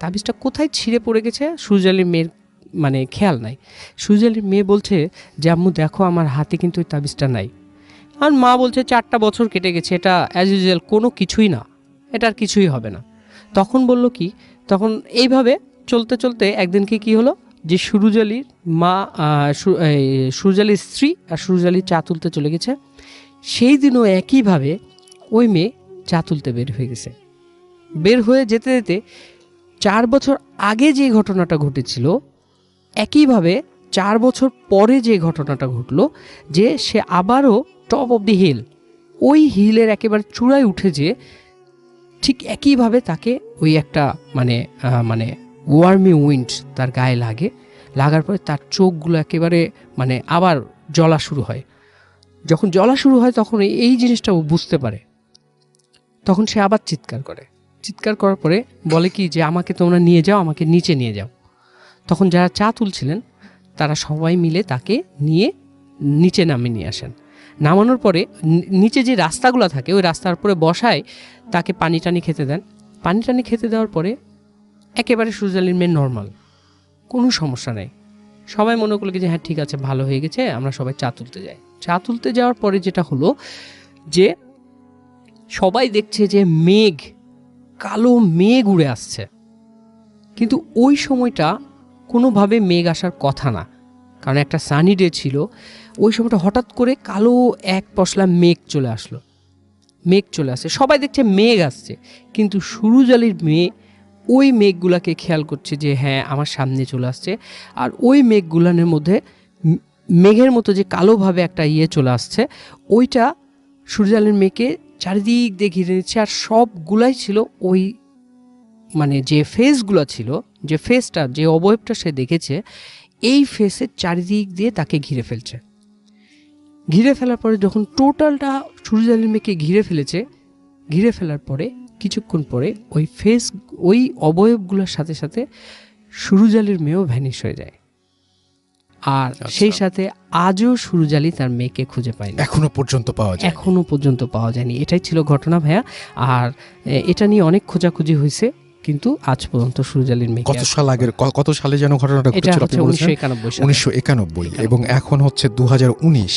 [SPEAKER 3] তাবিজটা কোথায় ছিঁড়ে পড়ে গেছে সুরুজ আলীর মেয়ের মানে খেয়াল নাই। সুরুজ আলীর মেয়ে বলছে যে আম্মু দেখো আমার হাতে কিন্তু ওই তাবিজটা নাই। আর মা বলছে 4টা বছর কেটে গেছে, এটা অ্যাজ ইউজুয়াল কোনো কিছুই না, এটা আর কিছুই হবে না। তখন এইভাবে চলতে চলতে একদিনকে কি হলো যে সুরুজ আলীর মা সুরুজ আলীর স্ত্রী আর সুরুজ আলী চা তুলতে চলে গেছে। সেই দিনও একইভাবে ওই মেয়ে চা তুলতে বের হয়ে গেছে। বের হয়ে যেতে যেতে 4 বছর আগে যে ঘটনাটা ঘটেছিল, একইভাবে 4 বছর পরে যে ঘটনাটা ঘটলো, যে সে আবারও টপ অফ দি হিল, ওই হিলের একেবারে চূড়ায় উঠে যে ঠিক একইভাবে তাকে ওই একটা মানে ওয়ার্মি উইন্ড তার গায়ে লাগার পরে তার চোখগুলো একেবারে মানে আবার জ্বলা শুরু হয়। যখন জ্বলা শুরু হয় তখন এই জিনিসটা ও বুঝতে পারে। তখন সে আবার চিৎকার করার পরে বলে কি যে আমাকে তোমরা নিয়ে যাও, আমাকে নিচে নিয়ে যাও। তখন যারা চা তুলছিলেন তারা সবাই মিলে তাকে নিয়ে নিচে নামিয়ে নিয়ে আসেন। নামানোর পরে নিচে যে রাস্তাগুলো থাকে ওই রাস্তার উপরে বসায় তাকে পানি টানি খেতে দেন। পানি টানি খেতে দেওয়ার পরে একেবারে সুরুজ আলীর মেয়ে নর্মাল, কোনো সমস্যা নেই। সবাই মনে করলো যে হ্যাঁ ঠিক আছে, ভালো হয়ে গেছে, আমরা সবাই চা তুলতে যাই। চা তুলতে যাওয়ার পরে যেটা হলো যে সবাই দেখছে যে কালো মেঘ উড়ে আসছে, কিন্তু ওই সময়টা কোনোভাবে মেঘ আসার কথা না, কারণ একটা সানি ডে ছিল। ওই সময়টা হঠাৎ করে কালো এক পশলা মেঘ চলে আসছে, সবাই দেখছে মেঘ আসছে, কিন্তু সুরুজ আলীর মেয়ে ওই মেঘগুলাকে খেয়াল করছে যে হ্যাঁ আমার সামনে চলে আসছে। আর ওই মেঘগুলানের মধ্যে মেঘের মতো যে কালোভাবে একটা চলে আসছে, ওইটা সুরুজ আলীর মেয়েকে চারিদিক দিয়ে ঘিরে নিচ্ছে। আর সবগুলাই ছিল ওই মানে যে ফেসগুলো ছিল, যে ফেসটা, যে অবয়বটা সে দেখেছে, এই ফেসের চারিদিক দিয়ে তাকে ঘিরে ফেলার পরে যখন টোটালটা সুরুজ আলীর মেয়েকে ঘিরে ফেলার পরে কিছুক্ষণ পরে ওই অবয়বগুলোর সাথে সাথে সুরুজ আলীর মেয়েও ভ্যানিশ হয়ে যায়। আর সেই সাথে আজও সুরুজ আলী তার মেয়েকে খুঁজে পায়নি, এখনো পর্যন্ত পাওয়া যায়নি। এটাই ছিল ঘটনা ভাইয়া। আর এটা নিয়ে অনেক খোঁজাখুঁজি হয়েছে, কিন্তু আজ পর্যন্ত সুরুজ আলীর মেয়ে
[SPEAKER 2] কত সালে যেন ঘটনাটা ঘটেছিল? 1991। এবং এখন হচ্ছে 2019।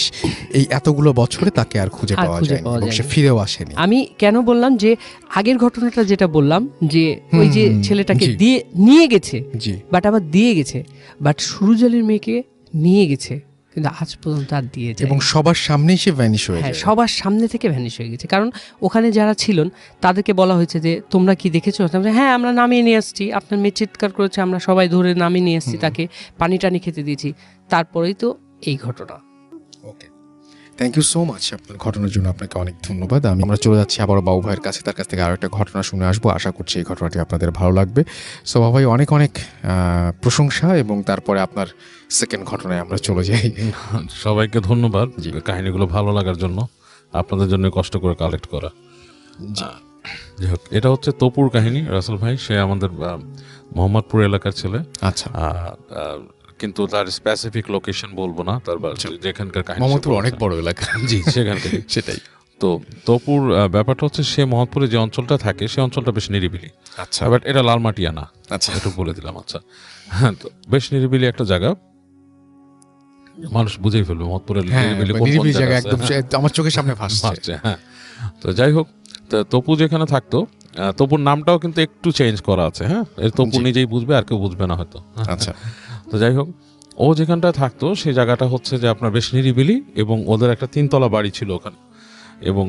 [SPEAKER 2] এই এতগুলো বছরে তাকে আর খুঁজে পাওয়া যায়নি এবং সে ফিরেও আসেনি।
[SPEAKER 3] আমি কেন বললাম যে আগের ঘটনাটা যেটা বললাম যে ওই যে ছেলেটাকে নিয়ে গেছে, বাট আবার দিয়ে গেছে, বাট সুরুজ আলীর মেয়েকে নিয়ে গেছে কিন্তু আজ পর্যন্ত আর দিয়ে যায়
[SPEAKER 2] এবং সবার সামনেই সে ভ্যানিশ হয়ে
[SPEAKER 3] হ্যাঁ
[SPEAKER 2] যায়।
[SPEAKER 3] সবার সামনে থেকে ভ্যানিশ হয়ে গেছে। কারণ ওখানে যারা ছিলেন তাদেরকে বলা হয়েছে যে তোমরা কি দেখেছো? তারপরে, হ্যাঁ আমরা নামিয়ে নিয়ে আসছি, আপনার মেয়ে চিৎকার করেছে, আমরা সবাই ধরে নামিয়ে নিয়ে আসছি, তাকে পানি টানি খেতে দিয়েছি, তারপরেই তো এই ঘটনা।
[SPEAKER 2] ওকে, থ্যাংক ইউ সো মাচ আপনার ঘটনার জন্য, আপনাকে অনেক ধন্যবাদ। আমরা চলে যাচ্ছি আবার বাবু ভাইয়ের কাছে, তার কাছ থেকে আরও একটা ঘটনা শুনে আসবো। আশা করছি এই ঘটনাটি আপনাদের ভালো লাগবে। সো বাবু ভাই, অনেক অনেক প্রশংসা, এবং তারপরে আপনার সেকেন্ড ঘটনায় আমরা চলে যাই।
[SPEAKER 1] সবাইকে ধন্যবাদ কাহিনীগুলো ভালো লাগার জন্য, আপনাদের জন্য কষ্ট করে কালেক্ট করা। যাই হোক, এটা হচ্ছে তপুর কাহিনী। রাসেল ভাই সে আমাদের মোহাম্মদপুর এলাকার ছেলে।
[SPEAKER 2] আচ্ছা,
[SPEAKER 1] কিন্তু তার স্পেসিফিক লোকেশন বলবো না, তার যেখানকার কাহিনী।
[SPEAKER 2] মোহাম্মদপুর অনেক বড় এলাকা,
[SPEAKER 1] জি সেখানকার
[SPEAKER 2] সেটাই।
[SPEAKER 1] তো তপুর ব্যাপারটা হচ্ছে সে মোহাম্মদপুরে যে অঞ্চলটা থাকে সে অঞ্চলটা বেশ নিরিবিলি।
[SPEAKER 2] আচ্ছা,
[SPEAKER 1] বাট এটা লালমাটিয়া না,
[SPEAKER 2] আচ্ছা,
[SPEAKER 1] একটু বলে দিলাম। আচ্ছা হ্যাঁ, তো বেশ নিরিবিলি একটা জায়গা, মানুষ বুঝেই ফেলবে মোহাম্মদপুরের নিরিবিলি কোন কোন
[SPEAKER 2] নিরিবিলি জায়গা,
[SPEAKER 1] জায়গা
[SPEAKER 2] একদম আমার চোখের সামনে ভাসছে।
[SPEAKER 1] হ্যাঁ, তো যাই হোক, তো তপু যেখানে থাকতো, তপুর নামটাও কিন্তু একটু চেঞ্জ করা আছে। হ্যাঁ, এর তপু নিজেই বুঝবে, আর কেউ বুঝবে না হয়তো।
[SPEAKER 2] আচ্ছা,
[SPEAKER 1] তো যাই হোক, ও যেখানটা থাকতো সেই জায়গাটা হচ্ছে যে আপনার বেশ নিরিবিলি, এবং ওদের একটা 3 তলা বাড়ি ছিল ওখানে। এবং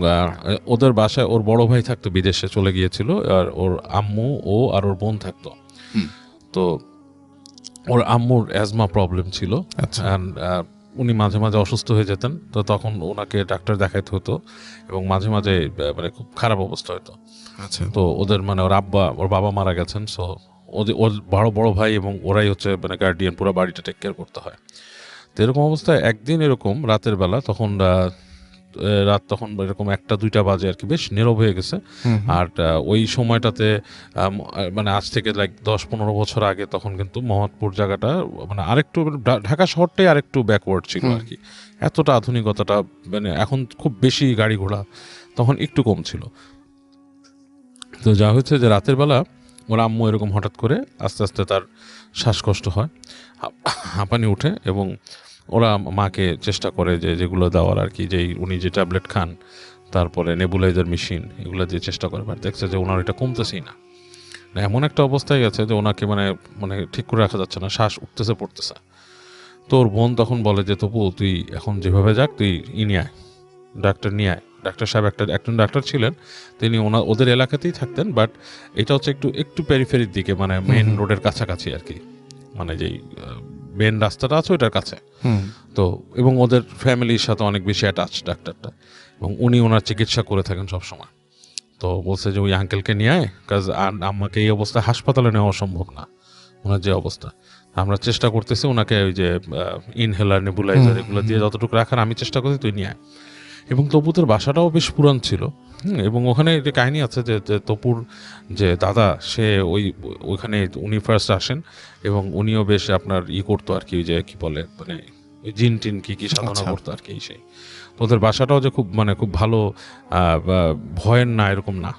[SPEAKER 1] ওদের বাসায় ওর বড় ভাই থাকতো, বিদেশে চলে গিয়েছিল, আর ওর আম্মু ও আর ওর বোন থাকতো। তো ওর আম্মুর অ্যাজমা প্রবলেম ছিল, অ্যান্ড উনি মাঝে মাঝে অসুস্থ হয়ে যেতেন। তো তখন ওনাকে ডাক্তার দেখাইতে হতো, এবং মাঝে মাঝে মানে খুব খারাপ অবস্থা হতো।
[SPEAKER 2] আচ্ছা,
[SPEAKER 1] তো ওদের মানে ওর বাবা মারা গেছেন। সো ওর বড় ভাই এবং ওরাই হচ্ছে মানে গার্ডিয়ান, পুরো বাড়িটা টেক কেয়ার করতে হয়। তো এরকম অবস্থায় একদিন এরকম রাতের বেলা, তখন রাত তখন এরকম 1-2টা বাজে আর কি, বেশ নীরব হয়ে গেছে। আর ওই সময়টাতে মানে আজ থেকে লাইক 10-15 বছর আগে তখন কিন্তু মোহাম্মদপুর জায়গাটা মানে আরেকটু ঢাকা শহরটাই আরেকটু ব্যাকওয়ার্ড ছিল আর কি। এতটা আধুনিকতাটা মানে এখন খুব বেশি গাড়ি ঘোড়া, তখন একটু কম ছিল। তো যা হচ্ছে যে রাতের বেলা ওর আম্মু এরকম হঠাৎ করে আস্তে আস্তে তার শ্বাসকষ্ট হয়, হাঁপানি উঠে, এবং ওরা মাকে চেষ্টা করে যে যেগুলো দেওয়ার আর কি, যেই উনি যে ট্যাবলেট খান, তারপরে নেবুলাইজার মেশিন, এগুলো দিয়ে চেষ্টা করে, বাট দেখছে যে ওনার এটা কমতেছেই না। এমন একটা অবস্থায় গেছে যে ওনাকে মানে মানে ঠিক করে রাখা যাচ্ছে না, শ্বাস উঠতেছে পড়তেছে। তো ওর বোন তখন বলে যে তপু তুই এখন যেভাবে যাক তুই নিয়ে আয়, ডাক্তার নিয়ে আয়। ডাক্তার সাহেব একজন ডাক্তার ছিলেন, তিনি ওদের এলাকাতেই থাকতেন, বাট এটা হচ্ছে একটু পেরিফেরির দিকে, মানে মেন রোডের কাছাকাছি আর কি, মানে যেই মেন রাস্তাটা আছে ওইটার কাছে। তো এবং ওদের ফ্যামিলির সাথে অনেক বেশি অ্যাটাচ ডাক্তারটা, এবং উনি ওনার চিকিৎসা করে থাকেন সবসময়। তো বলছে যে ওই আঙ্কেলকে নিয়ে আয়, কাজ আমাকে এই অবস্থায় হাসপাতালে নেওয়া সম্ভব না, ওনার যে অবস্থা। আমরা চেষ্টা করতেছি ওনাকে ওই যে ইনহেলার নেবুলাইজার এগুলো দিয়ে যতটুকু রাখার আমি চেষ্টা করছি, তুই নিয়ে আয়। এবং তপুদের বাসাটাও বেশ পুরান ছিল, এবং ওখানে যে কাহিনী আছে যে তপুর যে দাদা সে ওইখানে উনি ফার্স্ট আসেন, এবং উনিও বেশ আপনার করতো আর কি, যে কি বলে মানে জিন টিন কি সাধনা করতো আর কি। সেই তোদের বাসাটাও যে খুব ভালো ভয়ের না এরকম না,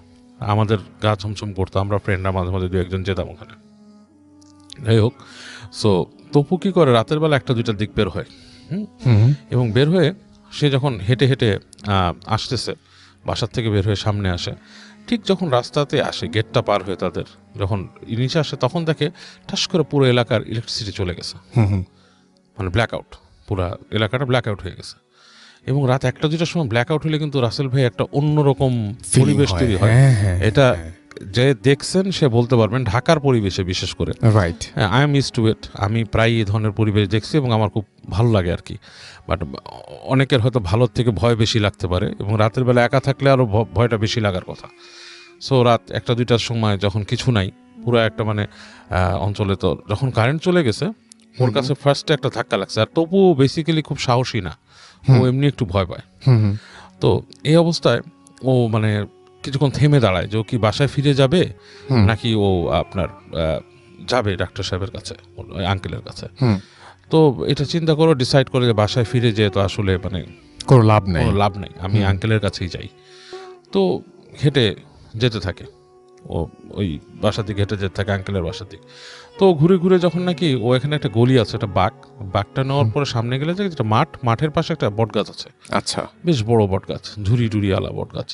[SPEAKER 1] আমাদের গা ছমছম করতো, আমরা ফ্রেন্ডরা মাঝে মাঝে 2-1 জন যেতাম ওখানে। যাই হোক, সো তপু কি করে রাতের বেলা 1-2টার দিক বের হয়, এবং বের হয়ে সে যখন হেঁটে হেঁটে আসতেছে, বাসার থেকে বের হয়ে সামনে আসে, ঠিক যখন রাস্তাতে আসে গেটটা পার হয়ে তাদের যখন নিচে আসে, তখন দেখে ঠাস করে পুরো এলাকার ইলেকট্রিসিটি চলে গেছে, মানে ব্ল্যাক আউট, পুরো এলাকাটা ব্ল্যাক আউট হয়ে গেছে। এবং রাত 1-2টার সময় ব্ল্যাক আউট হলে কিন্তু রাসেল ভাই একটা অন্যরকম পরিবেশ তৈরি হয়। এটা যে দেখছেন সে বলতে পারবেন, ঢাকার পরিবেশে বিশেষ করে,
[SPEAKER 2] right,
[SPEAKER 1] I am used to it, আমি প্রায় এই ধরনের পরিবেশ দেখছি এবং আমার খুব ভালো লাগে আর কি। বাট অনেকের হয়তো ভালোর থেকে ভয় বেশি লাগতে পারে, এবং রাতের বেলা একা থাকলে আরও ভয়টা বেশি লাগার কথা। সো রাত 1-2টার সময় যখন কিছু নাই, পুরো একটা মানে অঞ্চলে, তো যখন কারেন্ট চলে গেছে ওর কাছে ফার্স্টে একটা ধাক্কা লাগছে। আর তবু বেসিক্যালি খুব সাহসী না, ও এমনি একটু ভয় পায়। তো এই অবস্থায় ও মানে কিছুক্ষণ থেমে দাঁড়ায় যে ও কি বাসায় ফিরে যাবে, নাকি ও আপনার যাবে ডাক্তার সাহেবের কাছে, আঙ্কেলের কাছে। তো এটা চিন্তা করে ডিসাইড করে যে বাসায় ফিরে যেয়ে তো আসলে মানে
[SPEAKER 2] কোনো লাভ নেই,
[SPEAKER 1] আমি আঙ্কেলের কাছেই যাই। তো হেঁটে যেতে থাকে, ও ওই বাসার দিকে হেঁটে যেতে থাকে আঙ্কেলের বাসার দিকে। তো ঘুরে ঘুরে যখন নাকি ও এখানে একটা গলি আছে, একটা বাঘটা নেওয়ার পরে সামনে গেলে যে যেটা মাঠের পাশে একটা বট গাছ আছে।
[SPEAKER 2] আচ্ছা,
[SPEAKER 1] বেশ বড় বট গাছ, ঝুরি টুরি আলা বট গাছ।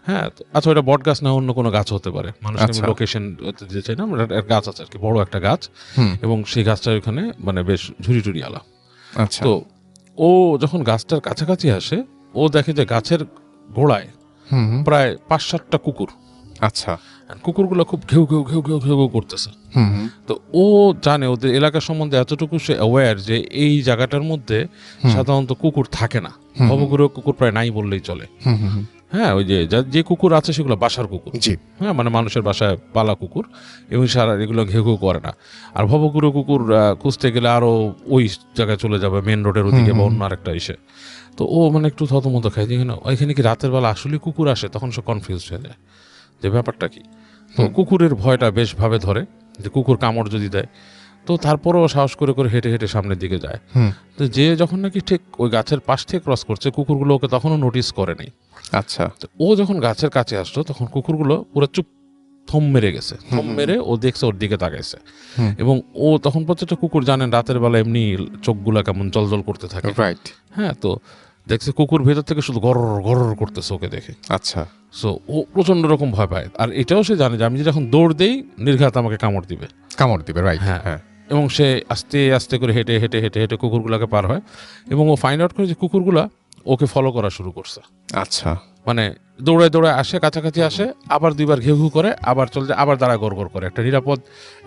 [SPEAKER 1] হ্যাঁ, আচ্ছা ওটা বট গাছ না অন্য কোনো গাছ হতে পারে, মানুষের লোকেশন দিতে চাই না, গাছ আছে আর কি, বড় একটা গাছ, এবং সেই গাছটা ওখানে মানে বেশ ঝুরি টুরি আলা।
[SPEAKER 2] আচ্ছা,
[SPEAKER 1] তো ও যখন গাছটার কাছাকাছি আসে ও দেখে যে গাছের গোড়ায়
[SPEAKER 2] হুম হুম।
[SPEAKER 1] প্রায় 5-7টা কুকুর।
[SPEAKER 2] আচ্ছা।
[SPEAKER 1] আর কুকুরগুলো খুব ঘেউ ঘেউ ঘেউ ঘেউ ঘেউ ঘেউ করতেছে।
[SPEAKER 2] হুম হুম।
[SPEAKER 1] তো ও জানে ওদের এলাকা সম্বন্ধে এতটুকু সে অ্যাওয়্যার যে এই জায়গাটার মধ্যে সাধারণত কুকুর থাকে না, ভবঘুরে কুকুর প্রায় নাই বললেই চলে।
[SPEAKER 2] হুম হুম হুম।
[SPEAKER 1] হ্যাঁ, ওই যে যে কুকুর আছে সেগুলো বাসার কুকুর,
[SPEAKER 2] জি।
[SPEAKER 1] হ্যাঁ, মানে মানুষের বাসায় পালা কুকুর, এবং সারা এগুলো ঘেউ ঘেউ করে না। আর ভবঘুরে কুকুর খুঁজতে গেলে আরো ওই জায়গায় চলে যাবে, মেন রোডের ওদিকে বা অন্য আরেকটা এসে। তো ও মানে একটু থতমত খায় যে ওইখানে কি রাতের বেলা আসলে কুকুর আসে, তখন সে কনফিউজ হয়ে যায় যে ব্যাপারটা কি। তো কুকুরের ভয়টা বেশ ভাবে ধরে যে কুকুর কামড় যদি দেয়। তো তারপরেও সাহস করে করে হেঁটে হেঁটে সামনের দিকে যায়। তো যে যখন নাকি ঠিক ওই গাছের পাশ থেকে ক্রস করছে, কুকুরগুলো ওকে তখনও নোটিস করেনি।
[SPEAKER 2] আচ্ছা।
[SPEAKER 1] তো ও যখন গাছের কাছে আসলো তখন কুকুরগুলো পুরো চুপ থম মেরে গেছে, থম মেরে ও দেখছে ওর দিকে তাকাইছে। এবং ও তখন প্রত্যেকটা কুকুর জানেন রাতের বেলা এমনি চোখগুলা কেমন জলজল করতে থাকে,
[SPEAKER 2] রাইট।
[SPEAKER 1] হ্যাঁ। তো দেখছে কুকুর ভেতর থেকে শুধু গরর গরর করতেছে ওকে দেখে।
[SPEAKER 2] আচ্ছা।
[SPEAKER 1] সো ও প্রচন্ড রকম ভয় পায়, আর এটাও সে জানে যে আমি যদি এখন দৌড় দেই নির্ঘাত আমাকে কামড় দিবে।
[SPEAKER 2] কামড় দিবে, রাইট।
[SPEAKER 1] হ্যাঁ।
[SPEAKER 2] হ্যাঁ।
[SPEAKER 1] এবং সে আস্তে আস্তে করে হেঁটে হেঁটে হেঁটে হেঁটে কুকুরগুলোকে পার হয়, এবং ও ফাইন্ড আউট করে যে কুকুরগুলা ওকে ফলো করা শুরু করছে।
[SPEAKER 2] আচ্ছা।
[SPEAKER 1] মানে দৌড়ায় দৌড়ায় আসে, কাছাকাছি আসে, আবার দুইবার ঘেউ ঘেউ করে, আবার চলে যায়, আবার দাঁড়ায় গড় গড় করে, একটা নিরাপদ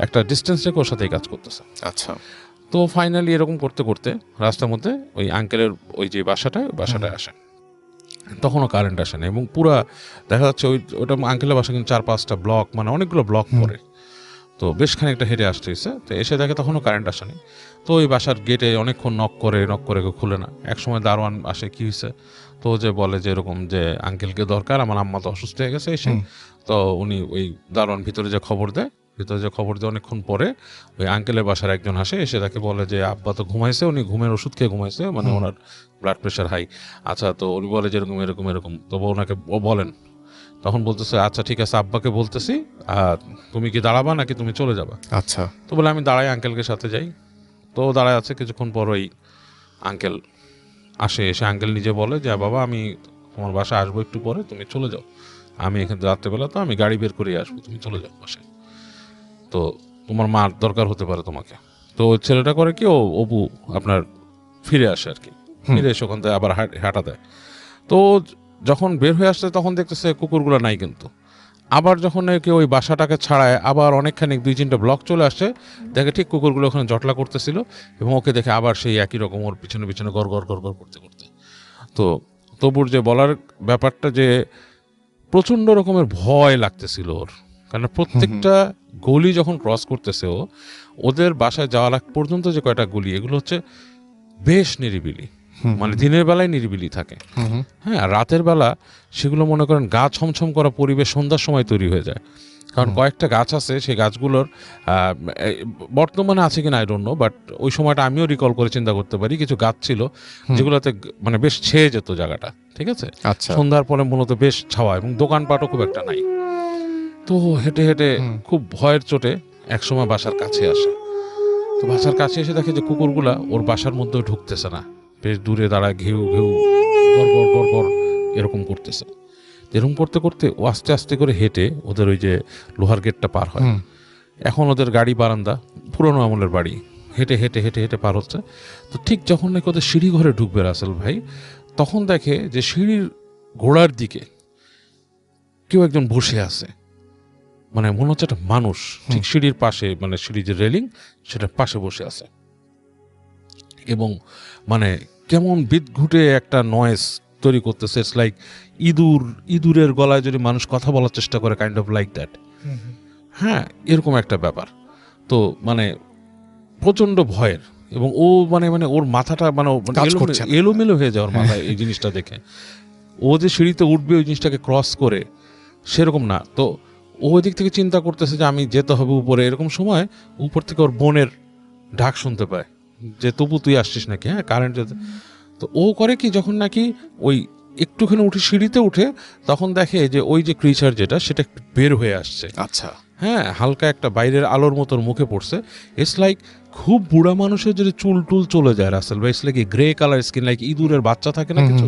[SPEAKER 1] একটা ডিস্টেন্স রেখে ওর সাথেই কাজ করতেছে।
[SPEAKER 2] আচ্ছা।
[SPEAKER 1] তো ফাইনালি এরকম করতে করতে রাস্তার মধ্যে ওই আঙ্কেলের ওই যে বাসাটায় আসে। তখনও কারেন্ট আসে না, এবং পুরা দেখা যাচ্ছে ওটা আঙ্কেলের বাসা কিন্তু 4-5টা ব্লক, মানে অনেকগুলো ব্লক পরে। তো বেশ খানিকটা হেঁটে আসতে হয়েছে। তো এসে দেখে তখনও কারেন্ট আসেনি। তো ওই বাসার গেটে অনেকক্ষণ নক করে কেউ খুলে না। একসময় দারোয়ান আসে, কি হয়েছে? তো যে বলে যে এরকম যে আঙ্কেলকে দরকার, আমার আম্মা তো অসুস্থ হয়ে গেছে এসে। তো উনি ওই দারোয়ান ভিতরে যে খবর দেয় অনেকক্ষণ পরে ওই আঙ্কেলের বাসার একজন আসে, এসে তাকে বলে যে আব্বা তো ঘুমাইছে, উনি ঘুমের ওষুধ খেয়ে ঘুমাইছে, মানে ওনার ব্লাড প্রেশার হাই। আচ্ছা, তো উনি বলে যে এরকম এরকম এরকম। তো ওনাকে বলেন, তখন বলতেছে আচ্ছা ঠিক আছে, আব্বাকে বলতেছি, আর তুমি কি দাঁড়াবা নাকি তুমি চলে যাবা?
[SPEAKER 2] আচ্ছা।
[SPEAKER 1] তো বলে আমি দাঁড়াই, আঙ্কেলকে সাথে যাই। তো দাঁড়ায় আছে, কিছুক্ষণ পর ওই আঙ্কেল আসে, এসে আঙ্কেল নিজে বলে যে বাবা আমি তোমার বাসায় আসবো একটু পরে, তুমি চলে যাও, আমি এখানে রাত্রেবেলা তো আমি গাড়ি বের করে আসবো, তুমি চলে যাও বাসায়, তো তোমার মার দরকার হতে পারে তোমাকে। তো ছেলেটা করে কি, ও অপু আপনার ফিরে আসে আর কি, ফিরে এসে ওখান থেকে আবার হাঁটা দেয়। তো যখন বের হয়ে আসছে তখন দেখতেছে কুকুরগুলো নাই, কিন্তু আবার যখন নাকি ওই বাসাটাকে ছাড়ায় আবার অনেকখানি 2-3টা ব্লক চলে আসে, দেখে ঠিক কুকুরগুলো ওখানে জটলা করতেছিল, এবং ওকে দেখে আবার সেই একই রকম ওর পিছনে পিছনে গড় গড় গড় গড় করতে করতে। তো তবুর যে বলার ব্যাপারটা যে প্রচণ্ড রকমের ভয় লাগতেছিল ওর, কারণ প্রত্যেকটা গলি যখন ক্রস করতেছে ওদের বাসায় যাওয়ার আগ পর্যন্ত যে কয়টা গলি, এগুলো হচ্ছে বেশ নিরিবিলি, মানে দিনের বেলায় নিরিবিলি থাকে, হ্যাঁ, আর রাতের বেলা সেগুলো মনে করেন গা ছমছম করা পরিবেশ সন্ধ্যার সময় তৈরি হয়ে যায়। কারণ কয়েকটা গাছ আছে, সেই গাছগুলোর বর্তমানে আছে কিনা আই ডোন্ট নো, বাট ওই সময়টা আমিও রিকল করে চিন্তা করতে পারি, কিছু গাছ ছিল যেগুলোতে মানে বেশ ছেয়ে যেত জায়গাটা, ঠিক আছে।
[SPEAKER 2] আচ্ছা।
[SPEAKER 1] সন্ধ্যার পরে মূলত বেশ ছাওয়া, এবং দোকানপাটও খুব একটা নাই। তো হেঁটে হেঁটে খুব ভয়ের চোটে একসময় বাসার কাছে আসে। তো বাসার কাছে এসে দেখে যে কুকুরগুলা ওর বাসার মধ্যেও ঢুকতেছে না, বেশ দূরে দাঁড়ায় ঘেউ ঘেউ গড় গড় গড় গড় এরকম করতেছে। এরকম করতে করতে ও আস্তে আস্তে করে হেঁটে ওদের ওই যে লোহার গেটটা পার হয়। এখন ওদের গাড়ি বারান্দা, পুরোনো আমলের বাড়ি, হেঁটে হেঁটে হেঁটে হেঁটে পার হচ্ছে। তো ঠিক যখন নাকি ওদের সিঁড়ি ঘরে ঢুকবে রাসেল ভাই, তখন দেখে যে সিঁড়ির গোড়ার দিকে কেউ একজন বসে আছে, মানে মনে হচ্ছে একটা মানুষ ঠিক সিঁড়ির পাশে, মানে সিঁড়ির যে রেলিং সেটার পাশে বসে আছে, এবং মানে কেমন বিদঘুটে একটা নয়েজ তৈরি করতেছে। ইটস লাইক ইঁদুরের গলায় যদি মানুষ কথা বলার চেষ্টা করে, কাইন্ড অফ লাইক দ্যাট, হ্যাঁ, এরকম একটা ব্যাপার। তো মানে প্রচন্ড ভয়ের, এবং ও মানে মানে ওর মাথাটা মানে এলোমেলো হয়ে যায় ওর মাথায় এই জিনিসটা দেখে। ও যে সিঁড়িতে উঠবে ওই জিনিসটাকে ক্রস করে, সেরকম না। তো ও ওই দিক থেকে চিন্তা করতেছে যে আমি যেতে হবে উপরে, এরকম সময় উপর থেকে ওর বোনের ডাক শুনতে পায় যে তবু তুই আসছিস নাকি, হ্যাঁ কারেন্ট যেতে। তো ও করে কি, যখন নাকি ওই একটুখানি উঠে সিঁড়িতে উঠে, তখন দেখে যে ওই যে ক্রিচার যেটা সেটা একটু বের হয়ে আসছে।
[SPEAKER 2] আচ্ছা।
[SPEAKER 1] হ্যাঁ, হালকা একটা বাইরের আলোর মতোর মুখে পড়ছে। ইটস লাইক খুব বুড়া মানুষের যদি চুল টুল চলে যায় রাসেল ভাই, it's like grey colour skin, like ইঁদুরের বাচ্চা থাকে না কিছু,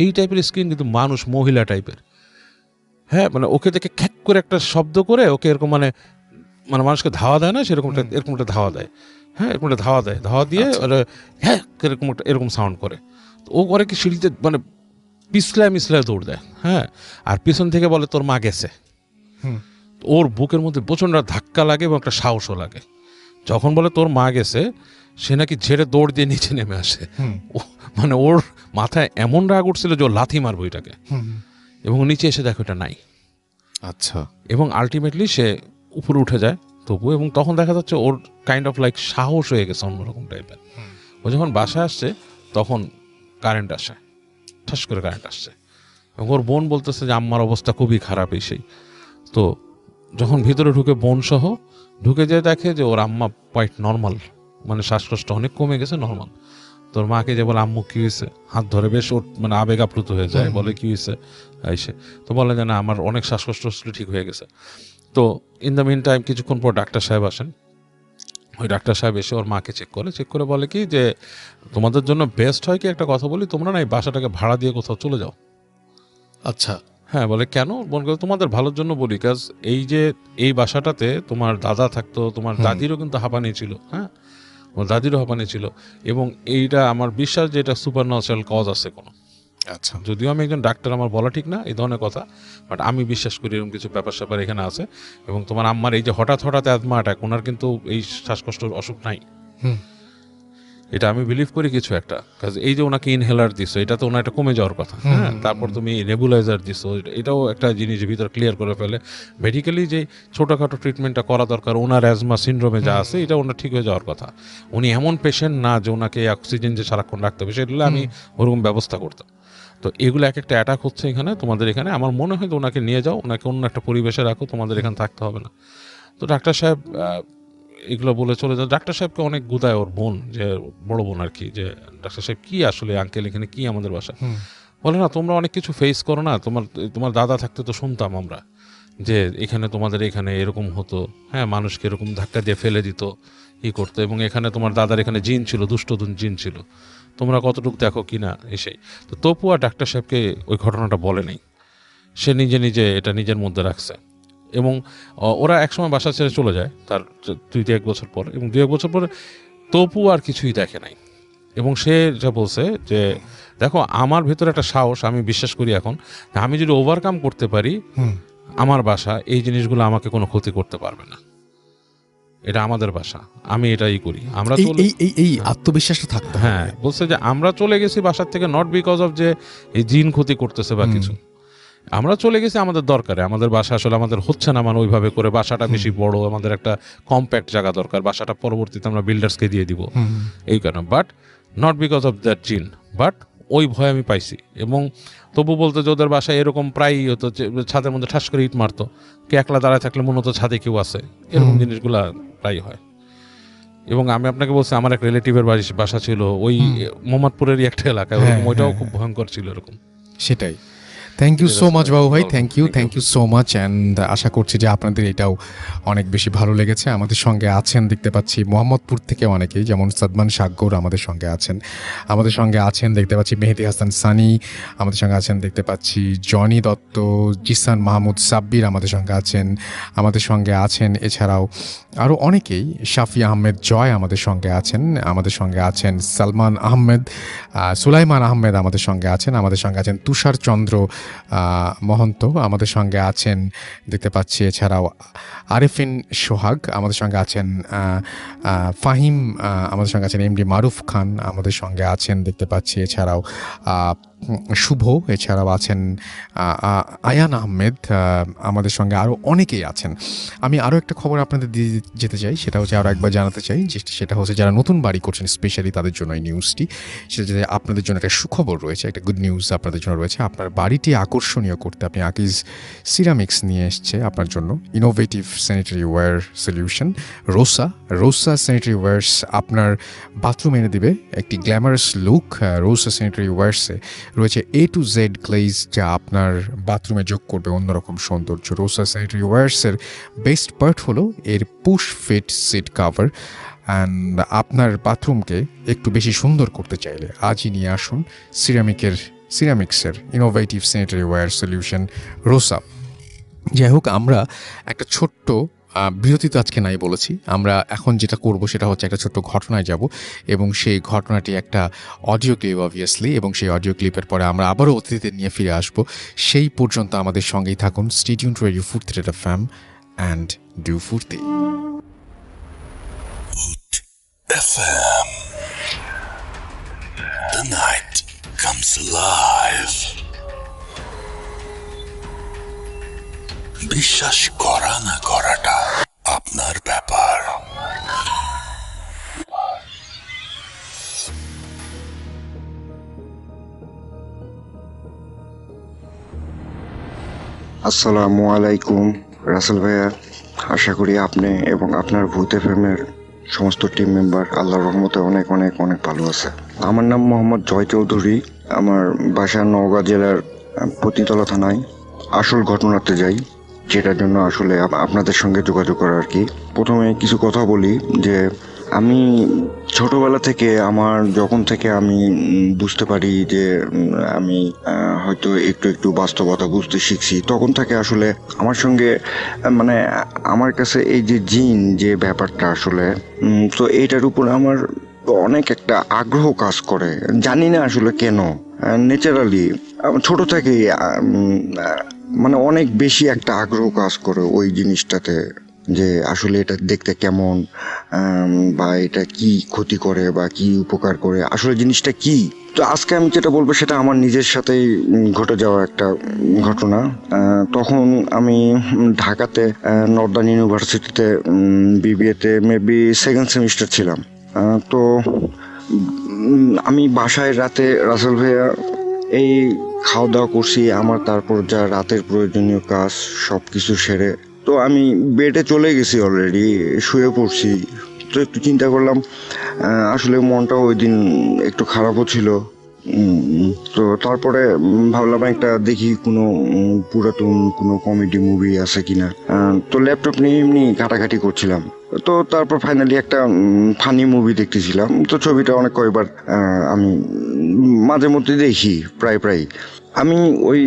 [SPEAKER 1] এই টাইপের স্কিন, কিন্তু মানুষ, মহিলা টাইপের। হ্যাঁ, মানে ওকে দেখে খ্যাক করে একটা শব্দ করে ওকে এরকম মানে মানে মানুষকে ধাওয়া দেয় না সেরকম, এরকম একটা ধাওয়া দেয়। হ্যাঁ এরকম একটা ধাওয়া দেয়, ধাওয়া দিয়ে হ্যাঁ এরকম একটা এরকম সাউন্ড করে। তো ও করে কি সিঁড়িতে মানে মিসলায় দৌড় দেয়, হ্যাঁ, আর পিছন থেকে বলে তোর মা গেছে। ওর বুকের মধ্যে প্রচণ্ড ধাক্কা লাগে এবং একটা সাহসও লাগে। যখন বলে তোর মা গেছে, সে নাকি ঝেড়ে দৌড় দিয়ে নিচে নেমে আসে। মানে ওর মাথায় এমন রাগ উঠছিল যে ও লাথি মারবো এটাকে, এবং নিচে এসে দেখো এটা নাই।
[SPEAKER 2] আচ্ছা।
[SPEAKER 1] এবং আলটিমেটলি সে উপরে উঠে যায় তবু, এবং তখন দেখা যাচ্ছে ওর কাইন্ড অফ লাইক সাহস হয়ে গেছে অন্যরকম টাইপের। ও যখন বাসায় আসছে তখন কারেন্ট আসে, ঠাস করে কারেন্ট আসছে, এবং ওর বোন বলতেছে যে আম্মার অবস্থা খুবই খারাপ এই। তো যখন ভিতরে ঢুকে বোন সহ ঢুকে যেয়ে দেখে যে ওর আম্মা কোয়াইট নর্মাল, মানে শ্বাসকষ্ট অনেক কমে গেছে, নর্মাল। তোর মাকে যে বলে আম্মু কী হয়েছে, হাত ধরে বেশ ওর মানে আবেগ আপ্লুত হয়ে যায়, বলে কী হয়েছে এসে, তো বলে যে না আমার অনেক শ্বাসকষ্ট ছিল, ঠিক হয়ে গেছে। তো ইন দ্য মিন টাইম কিছুক্ষণ পর ডাক্তার সাহেব আসেন। ওই ডাক্তার সাহেব এসে ওর মাকে চেক করে বলে কি যে তোমাদের জন্য বেস্ট হয় কি একটা কথা বলি, তোমরা না এই বাসাটাকে ভাড়া দিয়ে কোথাও চলে যাও।
[SPEAKER 2] আচ্ছা।
[SPEAKER 1] হ্যাঁ, বলে কেন, মনে করো তোমাদের ভালোর জন্য বলি, কাজ এই যে এই বাসাটাতে তোমার দাদা থাকতো, তোমার দাদিরও কিন্তু হাঁপানি ছিল, হ্যাঁ আমার দাদিরও হাঁপানি ছিল, এবং এইটা আমার বিশ্বাস যে এটা সুপার ন্যাচারাল কজ আছে কোনো।
[SPEAKER 2] আচ্ছা।
[SPEAKER 1] যদিও আমি একজন ডাক্তার, আমার বলা ঠিক না এই ধরনের কথা, বাট আমি বিশ্বাস করি এরকম কিছু ব্যাপার স্যাপার এখানে আছে। এবং তোমার আম্মার এই যে হঠাৎ অ্যাজমা অ্যাটাক, ওনার কিন্তু এই শ্বাসকষ্টর অসুখ নাই, এটা আমি বিলিভ করি কিছু একটা, কাজ এই যে ওনাকে ইনহেলার দিছো, এটা তো ওনার একটা কমে যাওয়ার কথা, হ্যাঁ, তারপর তুমি নেবুলাইজার দিছো, এটাও একটা জিনিস ভিতর ক্লিয়ার করে ফেলে। মেডিকেলি যে ছোটোখাটো ট্রিটমেন্টটা করা দরকার ওনার অ্যাজমা সিনড্রোমে যা আছে, এটা ওনার ঠিক হয়ে যাওয়ার কথা। উনি এমন পেশেন্ট না যে ওনাকে অক্সিজেন যে সারাক্ষণ রাখতে হবে, সেগুলো আমি ওরকম ব্যবস্থা করতাম। তো এগুলো এক একটা অ্যাটাক হচ্ছে এখানে, তোমাদের এখানে, আমার মনে হয় তো ওনাকে নিয়ে যাও, ওনাকে অন্য একটা পরিবেশে রাখো, তোমাদের এখানে থাকতে হবে না। তো ডাক্তার সাহেব এগুলো বলে চলে যায়। ডাক্তার সাহেবকে অনেক গুদায় ওর বোন, যে বড় বোন আর কি, যে ডাক্তার সাহেব কি আসলে আঙ্কেল এখানে কি আমাদের বাসা, বলে না তোমরা অনেক কিছু ফেস করো না, তোমার দাদা থাকতে তো শুনতাম আমরা যে এখানে তোমাদের এখানে এরকম হতো, হ্যাঁ মানুষকে এরকম ধাক্কা দিয়ে ফেলে দিত, করতো, এবং এখানে তোমার দাদার এখানে জিন ছিল, দুষ্ট জিন ছিল, তোমরা কতটুকু দেখো কি না এসেই। তো তপু আর ডাক্তার সাহেবকে ওই ঘটনাটা বলে নেই, সে নিজে এটা নিজের মধ্যে রাখছে। এবং ওরা একসময় বাসা ছেড়ে চলে যায় তার 2-1 বছর পর, এবং 2-1 বছর পরে তপু আর কিছুই দেখে নাই। এবং সে যা বলছে যে দেখো আমার ভেতরে একটা সাহস, আমি বিশ্বাস করি এখন আমি যদি ওভারকাম করতে পারি, আমার বাসা এই জিনিসগুলো আমাকে কোনো ক্ষতি করতে পারবে না, এটা আমাদের বাসা, আমি এটাই করি। আমরা
[SPEAKER 2] এই আত্মবিশ্বাসটা থাকতে,
[SPEAKER 1] হ্যাঁ বলছে যে আমরা চলে গেছি বাসার থেকে নট বিকজ অফ যে এই জিন ক্ষতি করতেছে বা কিছু, আমরা চলে গেছি আমাদের দরকারে, আমাদের বাসা আসলে আমাদের হচ্ছে না, মানে ওইভাবে করে বাসাটা বেশি বড়, আমাদের একটা কম্প্যাক্ট জায়গা দরকার, বাসাটা পরবর্তীতে আমরা বিল্ডার্সকে দিয়ে দিব এই কারণে, but not because of that জিন, বাট ওই ভয় আমি পাইছি। এবং তবু বলতে যে ওদের বাসায় এরকম প্রায়ই হতো, ছাদের মধ্যে ঠাস করে ইট মারতো, কে একলা দাঁড়ায় থাকলে মনে হতো ছাদে কেউ আছে, এরকম জিনিসগুলা প্রায় হয়। এবং আমি আপনাকে বলছি আমার এক রিলেটিভের বাসা ছিল ওই মোহাম্মদপুরেরই একটা এলাকায়, ওইটাও খুব ভয়ঙ্কর ছিল এরকম।
[SPEAKER 2] সেটাই। থ্যাংক ইউ সো মাচ বাবু ভাই, thank you so much, and আশা করছি যে আপনাদের এটাও অনেক বেশি ভালো লেগেছে। আমাদের সঙ্গে আছেন দেখতে পাচ্ছি মোহাম্মদপুর থেকে অনেকেই, যেমন সাদমান সাগ্গর আমাদের সঙ্গে আছেন দেখতে পাচ্ছি মেহেদি হাসান সানি আমাদের সঙ্গে আছেন দেখতে পাচ্ছি, জনি দত্ত, জিসান মাহমুদ সাব্বির আমাদের সঙ্গে আছেন এছাড়াও আরও অনেকেই, শাফি আহমেদ জয় আমাদের সঙ্গে আছেন সালমান আহমেদ, সুলাইমান আহমেদ আমাদের সঙ্গে আছেন তুষার চন্দ্র মহন্ত আমাদের সঙ্গে আছেন দেখতে পাচ্ছি, এছাড়াও আরেফিন সোহাগ আমাদের সঙ্গে আছেন, ফাহিম আমাদের সঙ্গে আছেন, এমডি মারুফ খান আমাদের সঙ্গে আছেন দেখতে পাচ্ছি, এছাড়াও শুভ, এছাড়াও আছেন আয়ান আহমেদ আমাদের সঙ্গে, আরও অনেকেই আছেন। আমি আরও একটা খবর আপনাদের দিয়ে যেতে চাই, সেটা হচ্ছে আরও একবার জানাতে চাই, সেটা হচ্ছে যারা নতুন বাড়ি করছেন স্পেশালি তাদের জন্য এই নিউজটি, সেটা যে আপনাদের জন্য একটা সুখবর রয়েছে, একটা গুড নিউজ আপনাদের জন্য রয়েছে। আপনার বাড়িটি আকর্ষণীয় করতে আপনি আকিজ সিরামিক্স নিয়ে এসছে আপনার জন্য innovative sanitary ware solution Rosa sanitary wires আপনার বাথরুম এনে দিবে একটি গ্ল্যামারাস লুক। রোসা স্যানিটারি ওয়্যার্সে রয়েছে A to Z গ্লেজ, যা আপনার বাথরুমে যোগ করবে অন্যরকম সৌন্দর্য। রোসা স্যানিটারি ওয়্যার্সের বেস্ট পার্ট হলো এর push fit seat cover, and আপনার বাথরুমকে একটু বেশি সুন্দর করতে চাইলে আজই নিয়ে আসুন সিরামিক্সের innovative sanitary ware solution Rosa. যাই হোক, আমরা একটা ছোট্ট বিরতি তো আজকে নাই বলেছি, আমরা এখন যেটা করব সেটা হচ্ছে একটা ছোট্ট ঘটনায় যাব এবং সেই ঘটনাটি একটা অডিও ক্লিপ অবভিয়াসলি, এবং সেই অডিও ক্লিপের পরে আমরা আবারও অতিথিদের নিয়ে ফিরে আসব। সেই পর্যন্ত আমাদের সঙ্গেই থাকুন। স্টে টিউনড রেডিও ফুর্তি FM অ্যান্ড ডু ফুর্তি
[SPEAKER 4] FM. The night comes alive. বিশ্বাস করা না করাটা আপনার ব্যাপার।
[SPEAKER 5] আসসালামু আলাইকুম রাসেল ভাইয়া, আশা করি আপনি এবং আপনার ভূত এফএমের সমস্ত টিম মেম্বার আল্লাহর রহমতে অনেক অনেক অনেক ভালো আছে। আমার নাম মোহাম্মদ জয় চৌধুরী, আমার বাসা নওগাঁ জেলার পতিতলা থানায়। আসল ঘটনাতে যাই, যেটার জন্য আসলে আপনাদের সঙ্গে যোগাযোগ করা আর কি। প্রথমে কিছু কথা বলি যে আমি ছোটবেলা থেকে যখন থেকে আমি বুঝতে পারি যে আমি হয়তো একটু একটু বাস্তবতা বুঝতে শিখছি, তখন থেকে আসলে আমার সঙ্গে মানে আমার কাছে এই যে জিন যে ব্যাপারটা আসলে তো এইটার উপর আমার অনেক একটা আগ্রহ কাজ করে, জানি না আসলে কেন। ন্যাচারালি ছোট থেকেই মানে অনেক বেশি একটা আগ্রহ কাজ করে ওই জিনিসটাতে, যে আসলে এটা দেখতে কেমন বা এটা কি ক্ষতি করে বা কি উপকার করে, আসলে জিনিসটা কি। তো আজকে আমি যেটা বলবো সেটা আমার নিজের সাথেই ঘটে যাওয়া একটা ঘটনা। তখন আমি ঢাকাতে নর্দার্ন ইউনিভার্সিটিতে বিবিএতে মেবি সেকেন্ড সেমিস্টার ছিলাম। তো আমি বাসায় রাতে রাসেল ভাইয়া এই খাওয়া দাওয়া করছি, আমার তারপর যা রাতের প্রয়োজনীয় কাজ সব কিছু সেরে তো আমি বেডে চলে গেছি, অলরেডি শুয়ে পড়ছি। তো একটু চিন্তা করলাম, আসলে মনটাও ওই দিন একটু খারাপও ছিল। তো তারপরে ভাবলাম একটা দেখি কোনো পুরাতন কোনো কমেডি মুভি আছে কিনা। তো ল্যাপটপ নিয়ে এমনি ঘাটাঘাটি করছিলাম, তো তারপর ফাইনালি একটা ফানি মুভি দেখতেছিলাম। তো ছবিটা অনেক কয়েকবার আমি মাঝে মধ্যে দেখি, প্রায় আমি ওই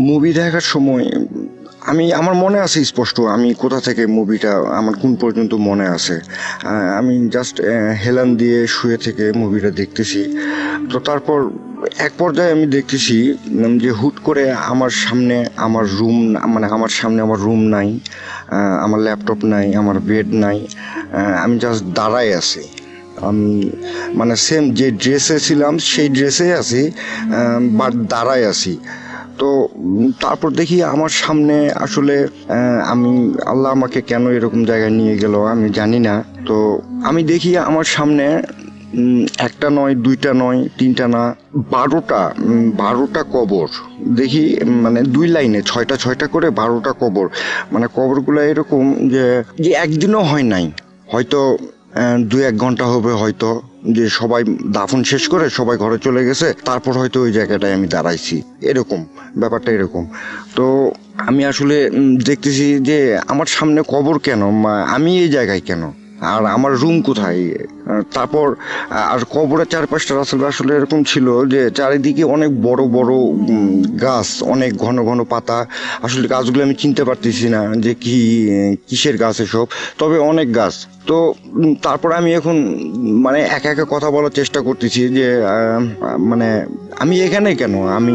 [SPEAKER 5] মুভি দেখার সময় আমার মনে আছে স্পষ্ট আমি কোথা থেকে মুভিটা আমার কোন পর্যন্ত মনে আছে। আমি জাস্ট হেলান দিয়ে শুয়ে থেকে মুভিটা দেখতেছি। তো তারপর এক পর্যায়ে আমি দেখতেছি যে হুট করে আমার সামনে আমার রুম, মানে আমার সামনে আমার রুম নাই, আমার ল্যাপটপ নাই, আমার বেড নাই, আমি জাস্ট দাঁড়ায় আছি। আমি মানে সেম যে ড্রেসে ছিলাম সেই ড্রেসে আছি, বাট দাঁড়ায় আছি। তো তারপর দেখি আমার সামনে আসলে আল্লাহ আমাকে কেন এরকম জায়গায় নিয়ে গেল আমি জানি না। তো আমি দেখি আমার সামনে একটা নয়, দুইটা নয়, তিনটা না, 12টা কবর দেখি, মানে 2 লাইনে 6টা করে 12টা কবর। মানে কবরগুলো এরকম যে একদিনও হয় নাই, হয়তো 2-1 ঘন্টা হবে, হয়তো যে সবাই দাফন শেষ করে সবাই ঘরে চলে গেছে, তারপর হয়তো ওই জায়গাটায় আমি দাঁড়াইছি, এরকম ব্যাপারটা এরকম। তো আমি আসলে দেখতেছি যে আমার সামনে কবর কেন, আমি এই জায়গায় কেন, আর আমার রুম কোথায়। তারপর আর কবরের চারপাশটা আসলে এরকম ছিল যে চারিদিকে অনেক বড় বড় গাছ, অনেক ঘন ঘন পাতা। আসলে গাছগুলো আমি চিনতে পারতেছি না যে কিসের গাছ এসব, তবে অনেক গাছ। তো তারপর আমি এখন মানে একা একা কথা বলার চেষ্টা করতেছি যে মানে আমি এখানে কেন, আমি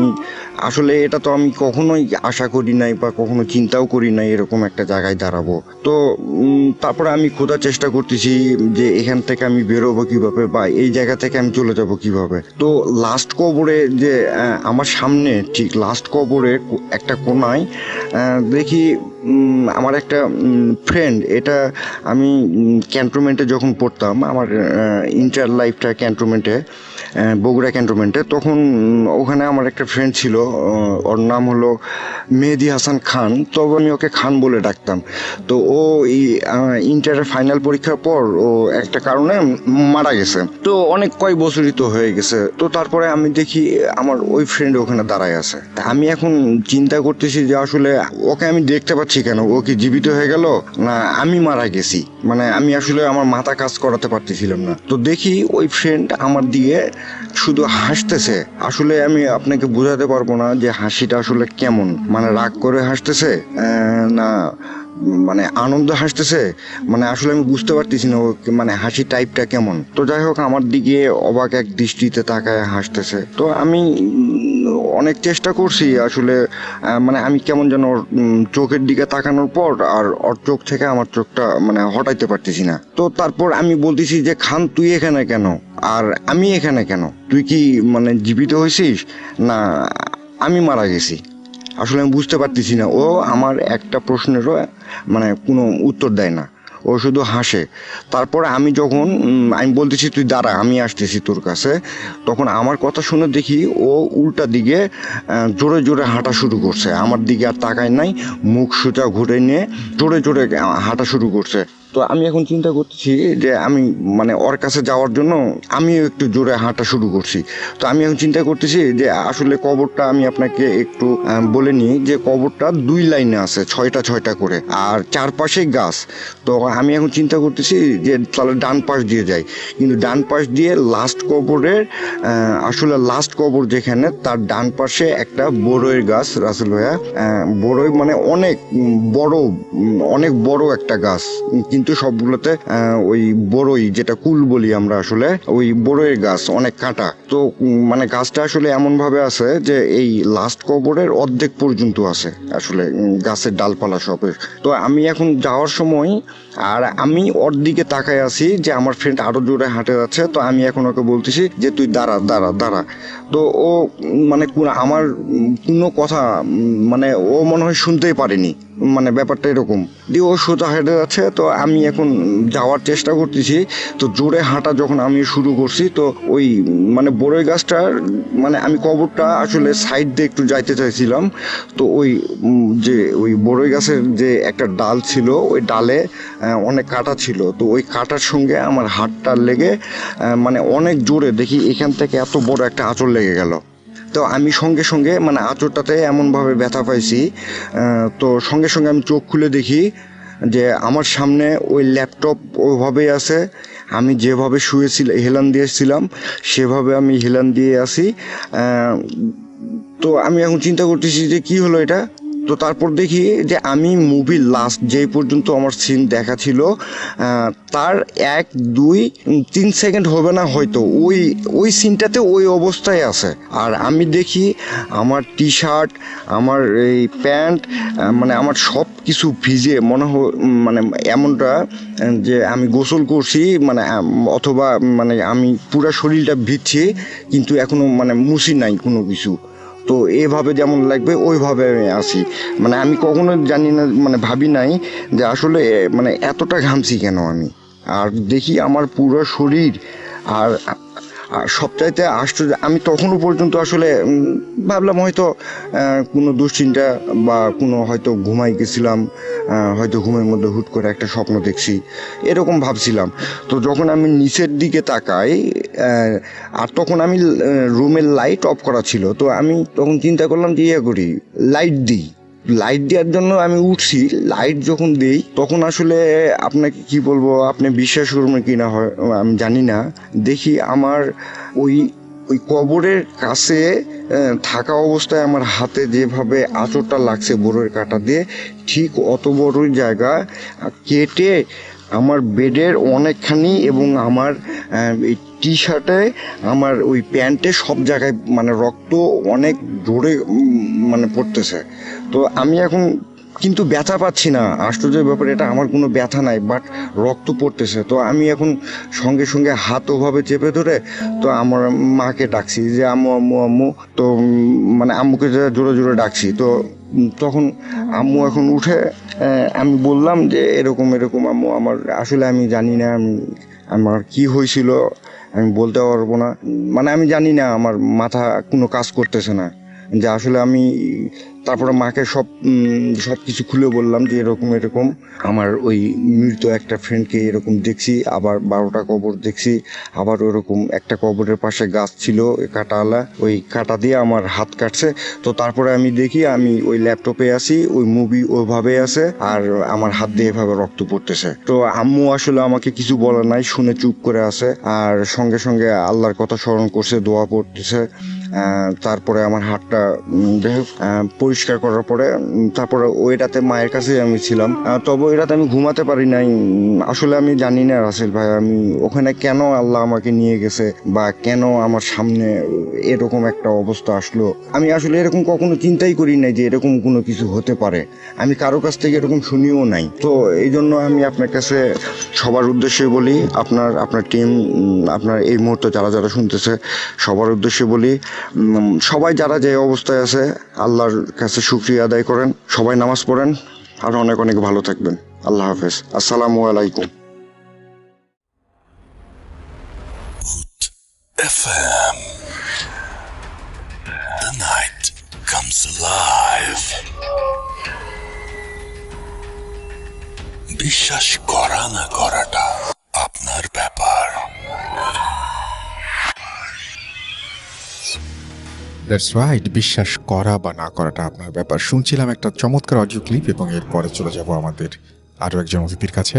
[SPEAKER 5] আসলে এটা তো আমি কখনোই আশা করি নাই বা কখনো চিন্তাও করি নাই এরকম একটা জায়গায় দাঁড়াবো। তো তারপরে আমি খোঁজার চেষ্টা করতেছি যে এখান থেকে আমি বেরোবো কিভাবে বা এই জায়গা থেকে আমি চলে যাব কিভাবে। তো লাস্ট কবরে যে আমার সামনে ঠিক লাস্ট কবরে একটা কোনায় দেখি আমার একটা ফ্রেন্ড, এটা আমি ক্যান্টনমেন্টে যখন পড়তাম, আমার ইন্টার লাইফটা ক্যান্টনমেন্টে, বগুড়া ক্যান্টনমেন্টে, তখন ওখানে আমার একটা ফ্রেন্ড ছিল, ওর নাম হলো মেহেদি হাসান খান, তবে আমি ওকে খান বলে ডাকতাম। তো ও ইন্টারের ফাইনাল পরীক্ষার পর ও একটা কারণে মারা গেছে, তো অনেক কয়েক বছরই তো হয়ে গেছে। তো তারপরে আমি দেখি আমার ওই ফ্রেন্ড ওখানে দাঁড়ায় আছে। আমি এখন চিন্তা করতেছি যে আসলে ওকে আমি দেখতে পাচ্ছি কেন, ও কি জীবিত হয়ে গেল না আমি মারা গেছি, মানে আমি আসলে আমার মাথা কাজ করাতে পারতেছিলাম না। তো দেখি ওই ফ্রেন্ড আমার দিয়ে শুধু হাসতেছে। আসলে আমি আপনাকে বোঝাতে পারবো না যে হাসিটা আসলে কেমন, মানে রাগ করে হাসতেছে না মানে আনন্দ হাসতেছে, মানে আসলে আমি বুঝতে পারতেছি না ও মানে হাসি টাইপটা কেমন। তো যাই হোক আমার দিকে অবাক এক দৃষ্টিতে তাকায় হাসতেছে। তো আমি অনেক চেষ্টা করছি আসলে, মানে আমি কেমন যেন ওর চোখের দিকে তাকানোর পর আর ওর চোখ থেকে আমার চোখটা মানে হটাইতে পারতেছি না। তো তারপর আমি বলতেছি যে খান তুই এখানে কেন আর আমি এখানে কেন, তুই কি মানে জীবিত হয়েছিস না আমি মারা গেছি? আসলে আমি বুঝতে পারতেছি না। ও আমার একটা প্রশ্নেরও মানে কোনো উত্তর দেয় না, ও শুধু হাসে। তারপর আমি যখন আমি বলতেছি তুই দাঁড়া আমি আসতেছি তোর কাছে, তখন আমার কথা শুনে দেখি ও উল্টা দিকে জোরে জোরে হাঁটা শুরু করছে, আমার দিকে আর তাকায় নাই, মুখ সোজা ঘুরে নিয়ে জোরে জোরে হাঁটা শুরু করছে। তো আমি এখন চিন্তা করতেছি যে আমি মানে ওর কাছে যাওয়ার জন্য আমিও একটু জোরে হাঁটা শুরু করছি। তো আমি এখন চিন্তা করতেছি যে আসলে কবরটা আমি আপনাকে একটু বলে নিই যে কবরটা 2 লাইনে আছে, 6টা করে, আর চারপাশে গাছ। তো আমি এখন চিন্তা করতেছি যে তাহলে ডান পাশ দিয়ে যাই, কিন্তু ডান পাশ দিয়ে লাস্ট কবরের আসলে লাস্ট কবর যেখানে তার ডান পাশে একটা বড়ইয়ের গাছ রাসেল ভাইয়া, বড়ই মানে অনেক বড় একটা গাছ, কিন্তু সবগুলোতে ওই বড়ই যেটা কুল বলি আমরা আসলে, ওই বড়ইয়ের গাছ অনেক কাঁটা। তো মানে গাছটা আসলে এমন ভাবে আছে যে এই লাস্ট কবরের অর্ধেক পর্যন্ত আছে আসলে গাছের ডালপালা সবের। তো আমি এখন যাওয়ার সময় আর আমি ওর দিকে তাকায় আছি যে আমার ফ্রেন্ড আরো জোরে হাঁটে যাচ্ছে। তো আমি এখন ওকে বলতেছি যে তুই দাঁড়া দাঁড়া দাঁড়া। তো ও মানে আমার কোনো কথা মানে ও মনে হয় শুনতেই পারেনি, মানে ব্যাপারটা এরকম দিয়ে ও সোজা হেঁটে যাচ্ছে। তো আমি এখন যাওয়ার চেষ্টা করতেছি, তো জোরে হাঁটা যখন আমি শুরু করছি তো ওই মানে বড়ই গাছটার মানে আমি কবরটা আসলে সাইড দিয়ে একটু যাইতে চাইছিলাম। তো ওই যে ওই বড়ই গাছের যে একটা ডাল ছিল ওই ডালে অনেক কাঁটা ছিল। তো ওই কাঁটার সঙ্গে আমার হাতটা লেগে মানে অনেক জোরে দেখি এখান থেকে এত বড় একটা আঁচড় লেগে গেল। তো আমি সঙ্গে সঙ্গে মানে আঁচড়টাতে এমনভাবে ব্যথা পাইছি, তো সঙ্গে সঙ্গে আমি চোখ খুলে দেখি যে আমার সামনে ওই ল্যাপটপ ওইভাবেই আছে, আমি যেভাবে শুয়েছিলাম হেলান দিয়েছিলাম সেভাবে আমি হেলান দিয়ে আসি। তো আমি এখন চিন্তা করতেছি যে কি হলো এটা। তো তারপর দেখি যে আমি মুভির লাস্ট যেই পর্যন্ত আমার সিন দেখা ছিল তার 1, 2, 3 সেকেন্ড হবে না হয়তো ওই সিনটাতে ওই অবস্থায় আছে। আর আমি দেখি আমার টি শার্ট, আমার এই প্যান্ট, মানে আমার সব কিছু ভিজে মনে মানে এমনটা যে আমি গোসল করছি মানে অথবা মানে আমি পুরো শরীরটা ভিজছি কিন্তু এখনো মানে মুছি নাই কোনো কিছু। তো এভাবে যেমন লাগবে ওইভাবে আমি আসি, মানে আমি কখনো জানি না মানে ভাবি নাই যে আসলে মানে এতটা ঘামছি কেন আমি। আর দেখি আমার পুরো শরীর আর সবচাইতে আশ্চর্য আমি তখনও পর্যন্ত আসলে ভাবলাম হয়তো কোনো দুশ্চিন্তা বা কোনো হয়তো ঘুমাই গেছিলাম, হয়তো ঘুমের মধ্যে হুট করে একটা স্বপ্ন দেখছি এরকম ভাবছিলাম। তো যখন আমি নিচের দিকে তাকাই আর তখন আমি রুমের লাইট অফ করা ছিল, তো আমি তখন চিন্তা করলাম যে করি লাইট দেওয়ার জন্য আমি উঠছি। লাইট যখন দেই তখন আসলে আপনাকে কি বলবো, আপনি বিশ্বাস করবেন কি না হয় আমি জানি না, দেখি আমার ওই কবরের কাছে থাকা অবস্থায় আমার হাতে যেভাবে আঁচড়টা লাগছে বড়ইয়ের কাঁটা দিয়ে, ঠিক অত বড়ই জায়গা কেটে আমার বেডের অনেকখানি এবং আমার এই টি শার্টে আমার ওই প্যান্টে সব জায়গায় মানে রক্ত অনেক জোরে মানে পড়তেছে। তো আমি এখন কিন্তু ব্যথা পাচ্ছি না, আশ্চর্যের ব্যাপার এটা, আমার কোনো ব্যথা নাই বাট রক্ত পড়তেছে। তো আমি এখন সঙ্গে সঙ্গে হাত ওভাবে চেপে ধরে তো আমার মাকে ডাকছি যে আম্মু আম্মু আম্মু। তো মানে আম্মুকে জোরে জোরে ডাকছি। তো তখন আম্মু এখন উঠে আমি বললাম যে এরকম এরকম আম্মু আমার আসলে আমি জানি না আমার কি হয়েছিল, আমি বলতে পারবো না, মানে আমি জানি না, আমার মাথা কোনো কাজ করতেছে না যে আসলে আমি। তারপরে মাকে সব কিছু খুলে বললাম যে এরকম এরকম আমার ওই মৃত একটা ফ্রেন্ডকে এরকম দেখছি, আবার 12টা কবর দেখছি, আবার ওরকম একটা কবরের পাশে গাছ ছিল কাঁটাওয়ালা, ওই কাঁটা দিয়ে আমার হাত কাটছে। তো তারপরে আমি দেখি আমি ওই ল্যাপটপে আছি, ওই মুভি ওইভাবে আছে আর আমার হাত দিয়ে এভাবে রক্ত পড়তেছে। তো আম্মু আসলে আমাকে কিছু বলার নাই, শুনে চুপ করে আছে আর সঙ্গে সঙ্গে আল্লাহর কথা স্মরণ করছে, দোয়া পড়তেছে। তারপরে আমার হাতটা পরিষ্কার পরিষ্কার করার পরে তারপরে ওই রাতে মায়ের কাছে আমি ছিলাম। তবে ওই রাতে আমি ঘুমাতে পারি নাই। আসলে আমি জানি না রাসেল ভাই, আমি ওখানে কেন আল্লাহ আমাকে নিয়ে গেছে বা কেন আমার সামনে এরকম একটা অবস্থা আসলো। আমি আসলে এরকম কখনো চিন্তাই করি নাই যে এরকম কোনো কিছু হতে পারে। আমি কারো কাছ থেকে এরকম শুনিও নাই। তো এই জন্য আমি আপনার কাছে সবার উদ্দেশ্যে বলি, আপনার টিম, আপনার এই মুহূর্তে যারা যারা শুনতেছে সবার উদ্দেশ্যে বলি, সবাই যারা যে অবস্থায় আছে আল্লাহর কাছে শুকরিয়া আদায় করেন, সবাই নামাজ পড়েন, আর অনেক অনেক ভালো থাকবেন। আল্লাহ হাফেজ, আসসালামু আলাইকুম।
[SPEAKER 4] FM. The night comes alive. বিশ্বাস করা না করাটা আপনার ব্যাপার।
[SPEAKER 2] দ্যাটস রাইট, বিশ্বাস করা বা না করাটা আপনার ব্যাপার। শুনছিলাম একটা চমৎকার অডিও ক্লিপ এবং এরপরে চলে যাব আমাদের আরও একজন অতিথির কাছে,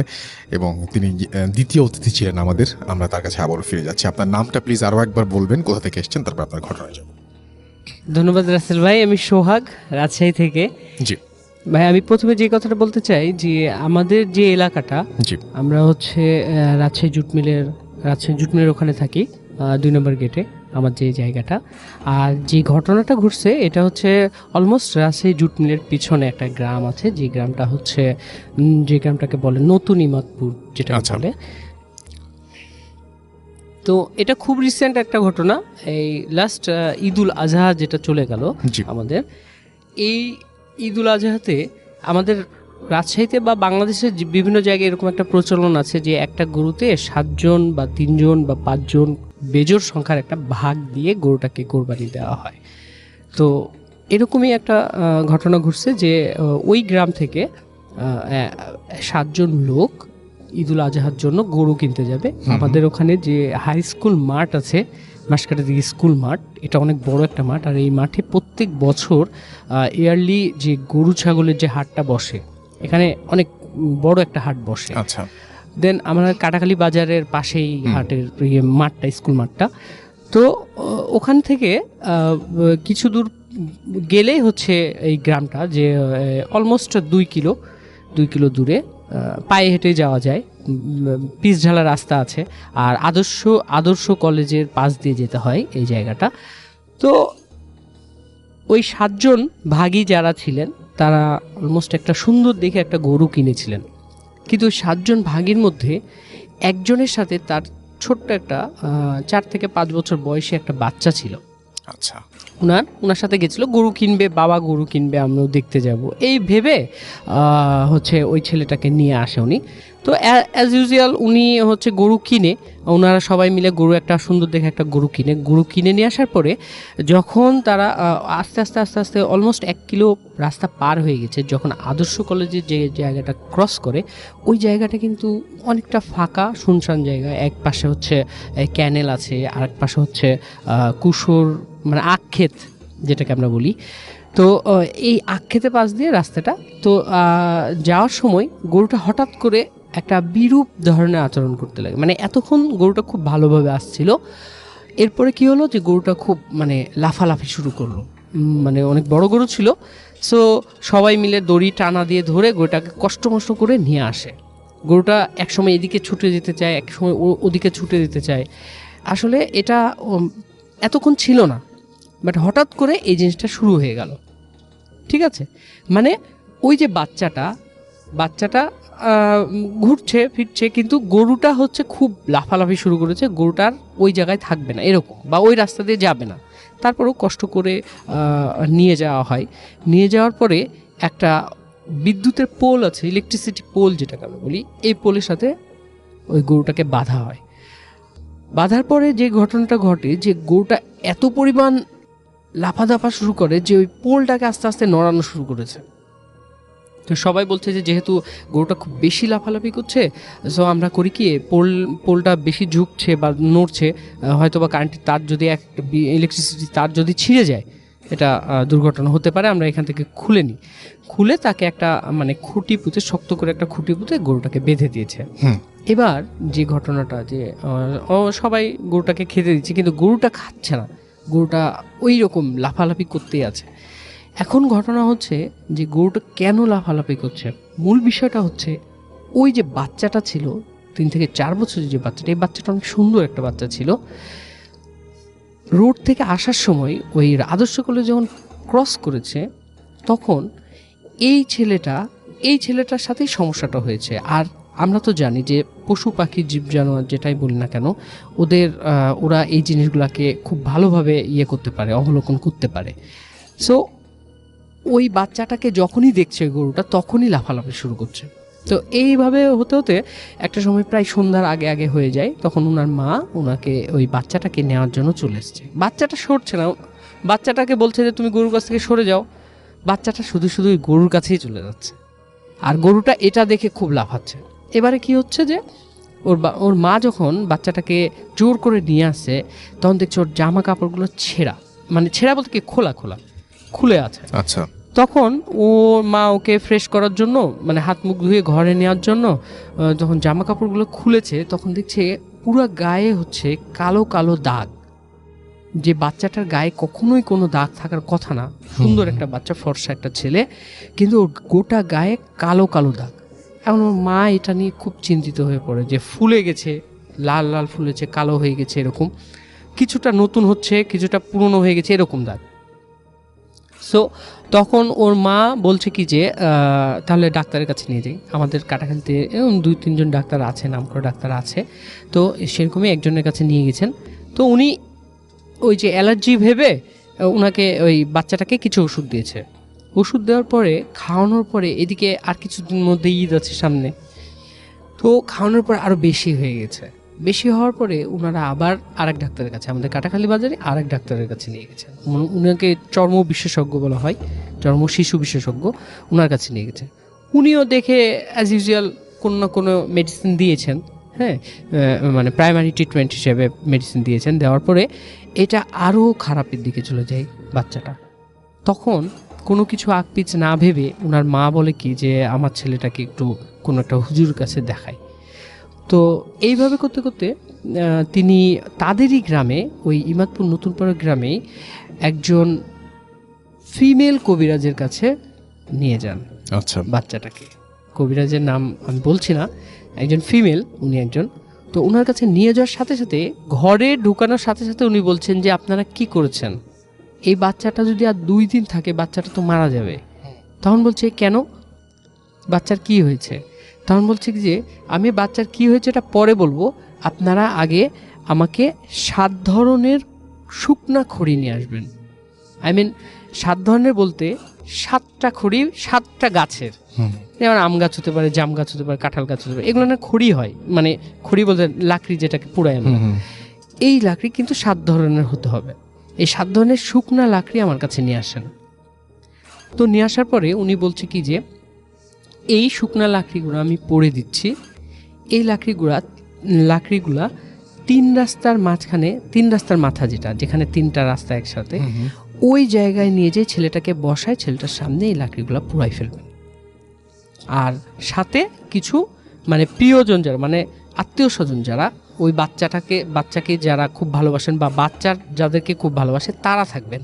[SPEAKER 2] এবং তিনি দ্বিতীয় অতিথি ছিলেন আমাদের। আমরা তার কাছে আবারও ফিরে যাচ্ছি। আপনার নামটা প্লিজ আরও একবার বলবেন, কোথা থেকে এসেছেন, তারপর আপনার ঘটনায় যাব।
[SPEAKER 3] ধন্যবাদ রাসেল ভাই, আমি সোহাগ, রাজশাহী থেকে।
[SPEAKER 2] জি
[SPEAKER 3] ভাই, আমি প্রথমে যে কথাটা বলতে চাই যে আমাদের যে এলাকাটা,
[SPEAKER 2] জি
[SPEAKER 3] আমরা হচ্ছে রাজশাহী জুট মিলের ওখানে থাকি, 2 নম্বর গেটে আমার যে জায়গাটা। আর যে ঘটনাটা ঘটছে এটা হচ্ছে অলমোস্ট রাজশাহী জুট মিলের পিছনে একটা গ্রাম আছে, যে গ্রামটা হচ্ছে যে গ্রামটাকে বলে নতুন ইমাদপুর যেটা বলে। তো এটা খুব রিসেন্ট একটা ঘটনা, এই লাস্ট ঈদুল আজহা যেটা চলে গেল আমাদের। এই ঈদুল আজহাতে আমাদের রাজশাহীতে বা বাংলাদেশের বিভিন্ন জায়গায় এরকম একটা প্রচলন আছে যে একটা গরুতে 7 জন বা 3 জন বা 5 জন বেজোড় সংখ্যার একটা ভাগ দিয়ে গরুটাকে কোরবানি দেওয়া হয়। তো এরকমই একটা ঘটনা ঘটছে যে ওই গ্রাম থেকে 7 জন লোক ঈদুল আজহার জন্য গরু কিনতে যাবে। আমাদের ওখানে যে হাই স্কুল মাঠ আছে, মাসকাটা দিকে স্কুল মাঠ, এটা অনেক বড় একটা মাঠ। আর এই মাঠে প্রত্যেক বছর ইয়ারলি যে গরু ছাগলের যে হাটটা বসে, এখানে অনেক বড় একটা হাট বসে।
[SPEAKER 2] আচ্ছা,
[SPEAKER 3] দেন আমরা কাটাখালী বাজারের পাশেই হাটের মাঠটা, স্কুল মাঠটা। তো ওখান থেকে কিছু দূর গেলেই হচ্ছে এই গ্রামটা, যে অলমোস্ট 2 কিলো দূরে পায়ে হেঁটে যাওয়া যায়, পিচ ঢালা রাস্তা আছে। আর আদর্শ কলেজের পাশ দিয়ে যেতে হয় এই জায়গাটা। তো ওই 7 জন ভাগী যারা ছিলেন তারা অলমোস্ট একটা সুন্দর দেখে একটা গরু কিনেছিলেন। কিন্তু ওই 7 জন ভাগীর মধ্যে একজনের সাথে তার ছোট্ট একটা 4 থেকে 5 বছর বয়সী একটা বাচ্চা ছিল।
[SPEAKER 2] আচ্ছা,
[SPEAKER 3] ওনার সাথে গেছিল, গরু কিনবে, বাবা গরু কিনবে, আমরাও দেখতে যাব এই ভেবে হচ্ছে ওই ছেলেটাকে নিয়ে আসে উনি। তো অ্যাজ ইউজুয়াল উনি হচ্ছে গরু কিনে, ওনারা সবাই মিলে গরু একটা সুন্দর দেখে একটা গরু কিনে নিয়ে আসার পরে যখন তারা আস্তে আস্তে অলমোস্ট 1 কিলো রাস্তা পার হয়ে গেছে, যখন আদর্শ কলেজের যে জায়গাটা ক্রস করে, ওই জায়গাটা কিন্তু অনেকটা ফাঁকা শুনশান জায়গা। এক পাশে হচ্ছে ক্যানেল আছে, আরেক পাশে হচ্ছে কুশোর মানে আখ ক্ষেত যেটাকে আমরা বলি। তো এই আখ ক্ষেতের পাশ দিয়ে রাস্তাটা। তো যাওয়ার সময় গরুটা হঠাৎ করে একটা বিরূপ ধরনের আচরণ করতে লাগে। মানে এতক্ষণ গরুটা খুব ভালোভাবে আসছিল, এরপরে কি হলো যে গরুটা খুব মানে লাফালাফি শুরু করলো। মানে অনেক বড় গরু ছিল। সো সবাই মিলে দড়ি টানা দিয়ে ধরে গরুটাকে কষ্ট করে নিয়ে আসে। গরুটা একসময় এদিকে ছুটে যেতে চায়, একসময় ওদিকে ছুটে যেতে চায়। আসলে এটা এতক্ষণ ছিল না, বাট হঠাৎ করে এই জিনিসটা শুরু হয়ে গেল। ঠিক আছে, মানে ওই যে বাচ্চাটা ঘুরছে ফিরছে, কিন্তু গরুটা হচ্ছে খুব লাফালাফি শুরু করেছে। গরুটার ওই জায়গায় থাকবে না এরকম, বা ওই রাস্তা দিয়ে যাবে না। তারপরেও কষ্ট করে নিয়ে যাওয়া হয়। নিয়ে যাওয়ার পরে একটা বিদ্যুতের পোল আছে, ইলেকট্রিসিটি পোল যেটাকে আমরা বলি, এই পোলের সাথে ওই গরুটাকে বাঁধা হয়। বাঁধার পরে যে ঘটনাটা ঘটে, যে গরুটা এত পরিমাণ লাফাদাফা শুরু করে যে ওই পোলটাকে আস্তে আস্তে নড়ানো শুরু করেছে। তো সবাই বলছে যে যেহেতু গরুটা খুব বেশি লাফালাফি করছে, সো আমরা করি কি, পোলটা বেশি ঝুঁকছে বা নড়ছে, হয়তো বা কারেন্টের তার যদি ইলেকট্রিসিটি তার যদি ছিঁড়ে যায়, এটা দুর্ঘটনা হতে পারে, আমরা এখান থেকে খুলে তাকে একটা মানে খুঁটি পুঁতে, শক্ত করে একটা খুঁটি পুঁতে গরুটাকে বেঁধে দিয়েছে। এবার যে ঘটনাটা, যে সবাই গরুটাকে খেতে দিচ্ছে, কিন্তু গরুটা খাচ্ছে না, গরুটা ওই রকম লাফালাফি করতেই আছে। এখন ঘটনা হচ্ছে যে গরুটা কেন লাফালাফি করছে, মূল বিষয়টা হচ্ছে ওই যে বাচ্চাটা ছিল 3 থেকে 4 বছরের যে বাচ্চাটা, এই বাচ্চাটা অনেক সুন্দর একটা বাচ্চা ছিল। রোড থেকে আসার সময় ওই আদর্শ কলেজ যখন ক্রস করেছে তখন এই ছেলেটার সাথেই সমস্যাটা হয়েছে। আর আমরা তো জানি যে পশু পাখি জীব জানোয়ার যেটাই বলি না কেন, ওরা এই জিনিসগুলোকে খুব ভালোভাবে করতে পারে, অবলোকন করতে পারে। সো ওই বাচ্চাটাকে যখনই দেখছে গরুটা তখনই লাফালাফি শুরু করছে। তো এইভাবে হতে হতে একটা সময় প্রায় সন্ধ্যার আগে আগে হয়ে যায়, তখন ওনার মা ওনাকে ওই বাচ্চাটাকে নেওয়ার জন্য চলে এসছে। বাচ্চাটা সরছে না, বাচ্চাটাকে বলছে যে তুমি গরুর কাছ থেকে সরে যাও, বাচ্চাটা শুধু শুধু ওই গরুর কাছেই চলে যাচ্ছে, আর গরুটা এটা দেখে খুব লাফাচ্ছে। এবারে কি হচ্ছে যে ওর মা যখন বাচ্চাটাকে জোর করে নিয়ে আসছে তখন দেখছে ওর জামা কাপড়গুলো ছেঁড়া, মানে ছেঁড়া বলতে কি খুলে আছে।
[SPEAKER 2] আচ্ছা,
[SPEAKER 3] তখন ওর মা ওকে ফ্রেশ করার জন্য, মানে হাত মুখ ধুয়ে ঘরে নেওয়ার জন্য যখন জামা কাপড়গুলো খুলেছে তখন দেখছে পুরো গায়ে হচ্ছে কালো কালো দাগ, যে বাচ্চাটার গায়ে কখনোই কোনো দাগ থাকার কথা না, সুন্দর একটা বাচ্চা, ফর্সা একটা ছেলে, কিন্তু ওর গোটা গায়ে কালো কালো দাগ। এখন ওর মা এটা নিয়ে খুব চিন্তিত হয়ে পড়ে যে ফুলে গেছে, লাল লাল ফুলেছে, কালো হয়ে গেছে, এরকম কিছুটা নতুন হচ্ছে, কিছুটা পুরনো হয়ে গেছে, এরকম দাগ। সো তখন ওর মা বলছে কি যে তাহলে ডাক্তারের কাছে নিয়ে যাই, আমাদের কাটাখালিতে এরকম 2-3 জন ডাক্তার আছে, নামকরা ডাক্তার আছে, তো সেরকমই একজনের কাছে নিয়ে গেছেন। তো উনি ওই যে অ্যালার্জি ভেবে ওনাকে ওই বাচ্চাটাকে কিছু ওষুধ দিয়েছে। ওষুধ দেওয়ার পরে খাওয়ানোর পরে এদিকে আর কিছুদিন মধ্যে ঈদ আছে সামনে, তো খাওয়ানোর পর আরও বেশি হয়ে গেছে। বেশি হওয়ার পরে ওনারা আবার আরেক ডাক্তারের কাছে, আমাদের কাটাখালী বাজারে আরেক ডাক্তারের কাছে নিয়ে গেছেন। উনাকে চর্ম বিশেষজ্ঞ বলা হয়, চর্ম শিশু বিশেষজ্ঞ, ওনার কাছে নিয়ে গেছে। উনিও দেখে অ্যাজ ইউজুয়াল কোনো না কোনো মেডিসিন দিয়েছেন, হ্যাঁ, মানে প্রাইমারি ট্রিটমেন্ট হিসেবে মেডিসিন দিয়েছেন। দেওয়ার পরে এটা আরও খারাপের দিকে চলে যায় বাচ্চাটা। তখন কোনো কিছু আকপিচ না ভেবে ওনার মা বলে কি যে আমার ছেলেটাকে একটু কোনো একটা হুজুর কাছে দেখায়। তো এইভাবে করতে করতে তিনি তাদেরই গ্রামে, ওই ইমাদপুর নতুনপাড়া গ্রামেই একজন ফিমেল কবিরাজের কাছে নিয়ে যান।
[SPEAKER 2] আচ্ছা,
[SPEAKER 3] বাচ্চাটাকে, কবিরাজের নাম আমি বলছি না, একজন ফিমেল, উনি একজন। তো ওনার কাছে নিয়ে যাওয়ার সাথে সাথে, ঘরে ঢুকানোর সাথে সাথে উনি বলছেন যে আপনারা কি করেছেন, এই বাচ্চাটা যদি আর 2 দিন থাকে বাচ্চাটা তো মারা যাবে। তখন বলছে কেন, বাচ্চার কি হয়েছে? তখন বলছে যে আমি বাচ্চার কি হয়েছে এটা পরে বলবো, আপনারা আগে আমাকে 7 ধরনের শুকনা খড়ি নিয়ে আসবেন। আই মিন 7 ধরনের বলতে 7টা খড়ি 7টা গাছের, যেমন আম গাছ হতে পারে, জাম গাছ হতে পারে, কাঁঠাল গাছ হতে পারে, এগুলো না খড়ি হয়, মানে খড়ি বলতে লাকড়ি যেটাকে পুড়ায় আমরা, এই লাকড়ি কিন্তু 7 ধরনের হতে হবে। এই 7 ধরনের শুকনা লাকড়ি আমার কাছে নিয়ে আসেন। তো নিয়ে আসার পরে উনি বলছে কি যে এই শুকনা লাকড়িগুলো আমি পড়ে দিচ্ছি, এই লাকড়িগুলা 3 রাস্তার মাঝখানে, 3 রাস্তার মাথা যেখানে 3টা রাস্তা একসাথে, ওই জায়গায় নিয়ে যেয়ে ছেলেটাকে বসায়, ছেলেটার সামনে এই লাকড়িগুলো পুড়াই ফেলবেন। আর সাথে কিছু মানে প্রিয়জন যারা, মানে আত্মীয় স্বজন যারা ওই বাচ্চাকে যারা খুব ভালোবাসেন বা যাদেরকে খুব ভালোবাসে তারা থাকবেন।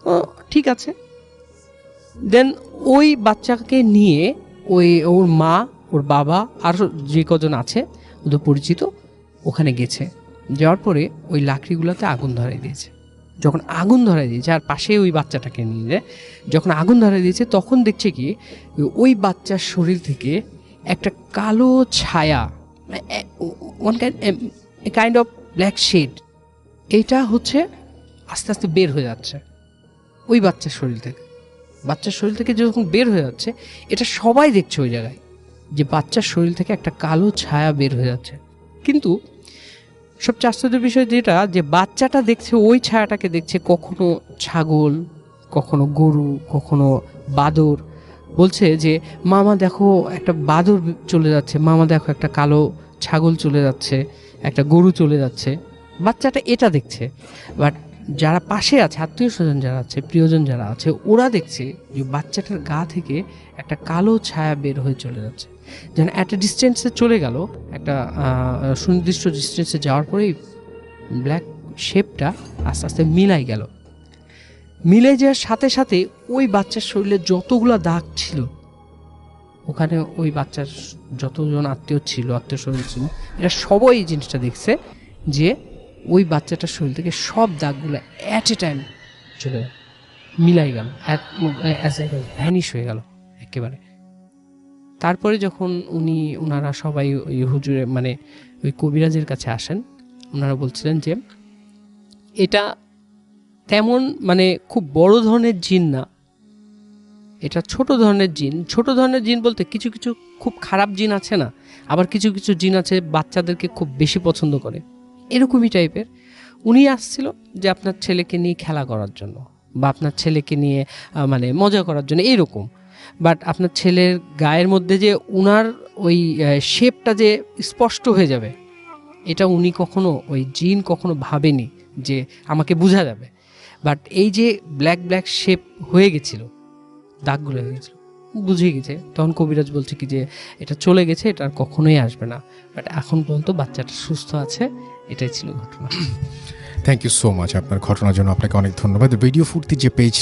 [SPEAKER 3] ও ঠিক আছে। দেন ওই বাচ্চাকে নিয়ে ওর মা, ওর বাবা আর যে কজন আছে ওদের পরিচিত ওখানে গেছে। যাওয়ার পরে ওই লাকড়িগুলোতে আগুন ধরাই দিয়েছে। যখন আগুন ধরাই দিয়েছে, আর পাশে ওই বাচ্চাটাকে নিয়ে যখন আগুন ধরাই দিয়েছে, তখন দেখছে কি ওই বাচ্চার শরীর থেকে একটা কালো ছায়া, কাইন্ড অফ ব্ল্যাক শেড, এইটা হচ্ছে আস্তে আস্তে বের হয়ে যাচ্ছে ওই বাচ্চার শরীর থেকে। বাচ্চার শরীর থেকে যখন বের হয়ে যাচ্ছে, এটা সবাই দেখছে ওই জায়গায়, যে বাচ্চার শরীর থেকে একটা কালো ছায়া বের হয়ে যাচ্ছে। কিন্তু সবচেয়ে আশ্চর্যের বিষয় যেটা, যে বাচ্চাটা দেখছে ওই ছায়াটাকে দেখছে কখনো ছাগল, কখনো গরু, কখনো বাদর। বলছে যে মামা দেখো একটা বাদর চলে যাচ্ছে, মামা দেখো একটা কালো ছাগল চলে যাচ্ছে, একটা গরু চলে যাচ্ছে। বাচ্চাটা এটা দেখছে, বাট যারা পাশে আছে, আত্মীয় স্বজন যারা আছে, প্রিয়জন যারা আছে, ওরা দেখছে যে বাচ্চাটার গা থেকে একটা কালো ছায়া বের হয়ে চলে যাচ্ছে। যেন একটা ডিস্টেন্সে চলে গেল, একটা সুনির্দিষ্ট ডিস্টেন্সে যাওয়ার পরেই ব্ল্যাক শেপটা আস্তে আস্তে মিলাই গেল। মিলে যাওয়ার সাথে সাথে ওই বাচ্চার শরীরে যতগুলো দাগ ছিল, ওখানে ওই বাচ্চার যতজন আত্মীয় স্বজন ছিল, এরা সবাই এই জিনিসটা দেখছে যে ওই বাচ্চাটার শরীর থেকে সব দাগগুলো অ্যাট এ টাইম চলে গেল, মিলাই গেল, ভ্যানিশ হয়ে গেল একেবারে। তারপরে যখন ওনারা সবাই ওই হুজুরে মানে ওই কবিরাজের কাছে আসেন, ওনারা বলছিলেন যে এটা তেমন মানে খুব বড় ধরনের জিন না, এটা ছোট ধরনের জিন। ছোট ধরনের জিন বলতে কিছু কিছু খুব খারাপ জিন আছে না, আবার কিছু কিছু জিন আছে বাচ্চাদেরকে খুব বেশি পছন্দ করে, এরকমই টাইপের। উনি আসছিল যে আপনার ছেলেকে নিয়ে খেলা করার জন্য বা আপনার ছেলেকে নিয়ে মানে মজা করার জন্য এরকম। বাট আপনার ছেলের গায়ের মধ্যে যে উনার ওই শেপটা যে স্পষ্ট হয়ে যাবে, এটা উনি কখনো ওই জিন কখনো ভাবেনি যে আমাকে বোঝা যাবে। বাট এই যে ব্ল্যাক ব্ল্যাক শেপ হয়ে গেছিল, দাগগুলো হয়ে গেছিলো, বুঝে গেছে। তখন কবিরাজ বলছে কি যে এটা চলে গেছে, এটা আর কখনোই আসবে না। বাট এখন পর্যন্ত বাচ্চাটা সুস্থ আছে, এটাই ছিল ঘটনা।
[SPEAKER 2] থ্যাংক ইউ সো মাচ আপনার ঘটনার জন্য, আপনাকে অনেক ধন্যবাদ। ভিডিও ফুর্তি যে পেজ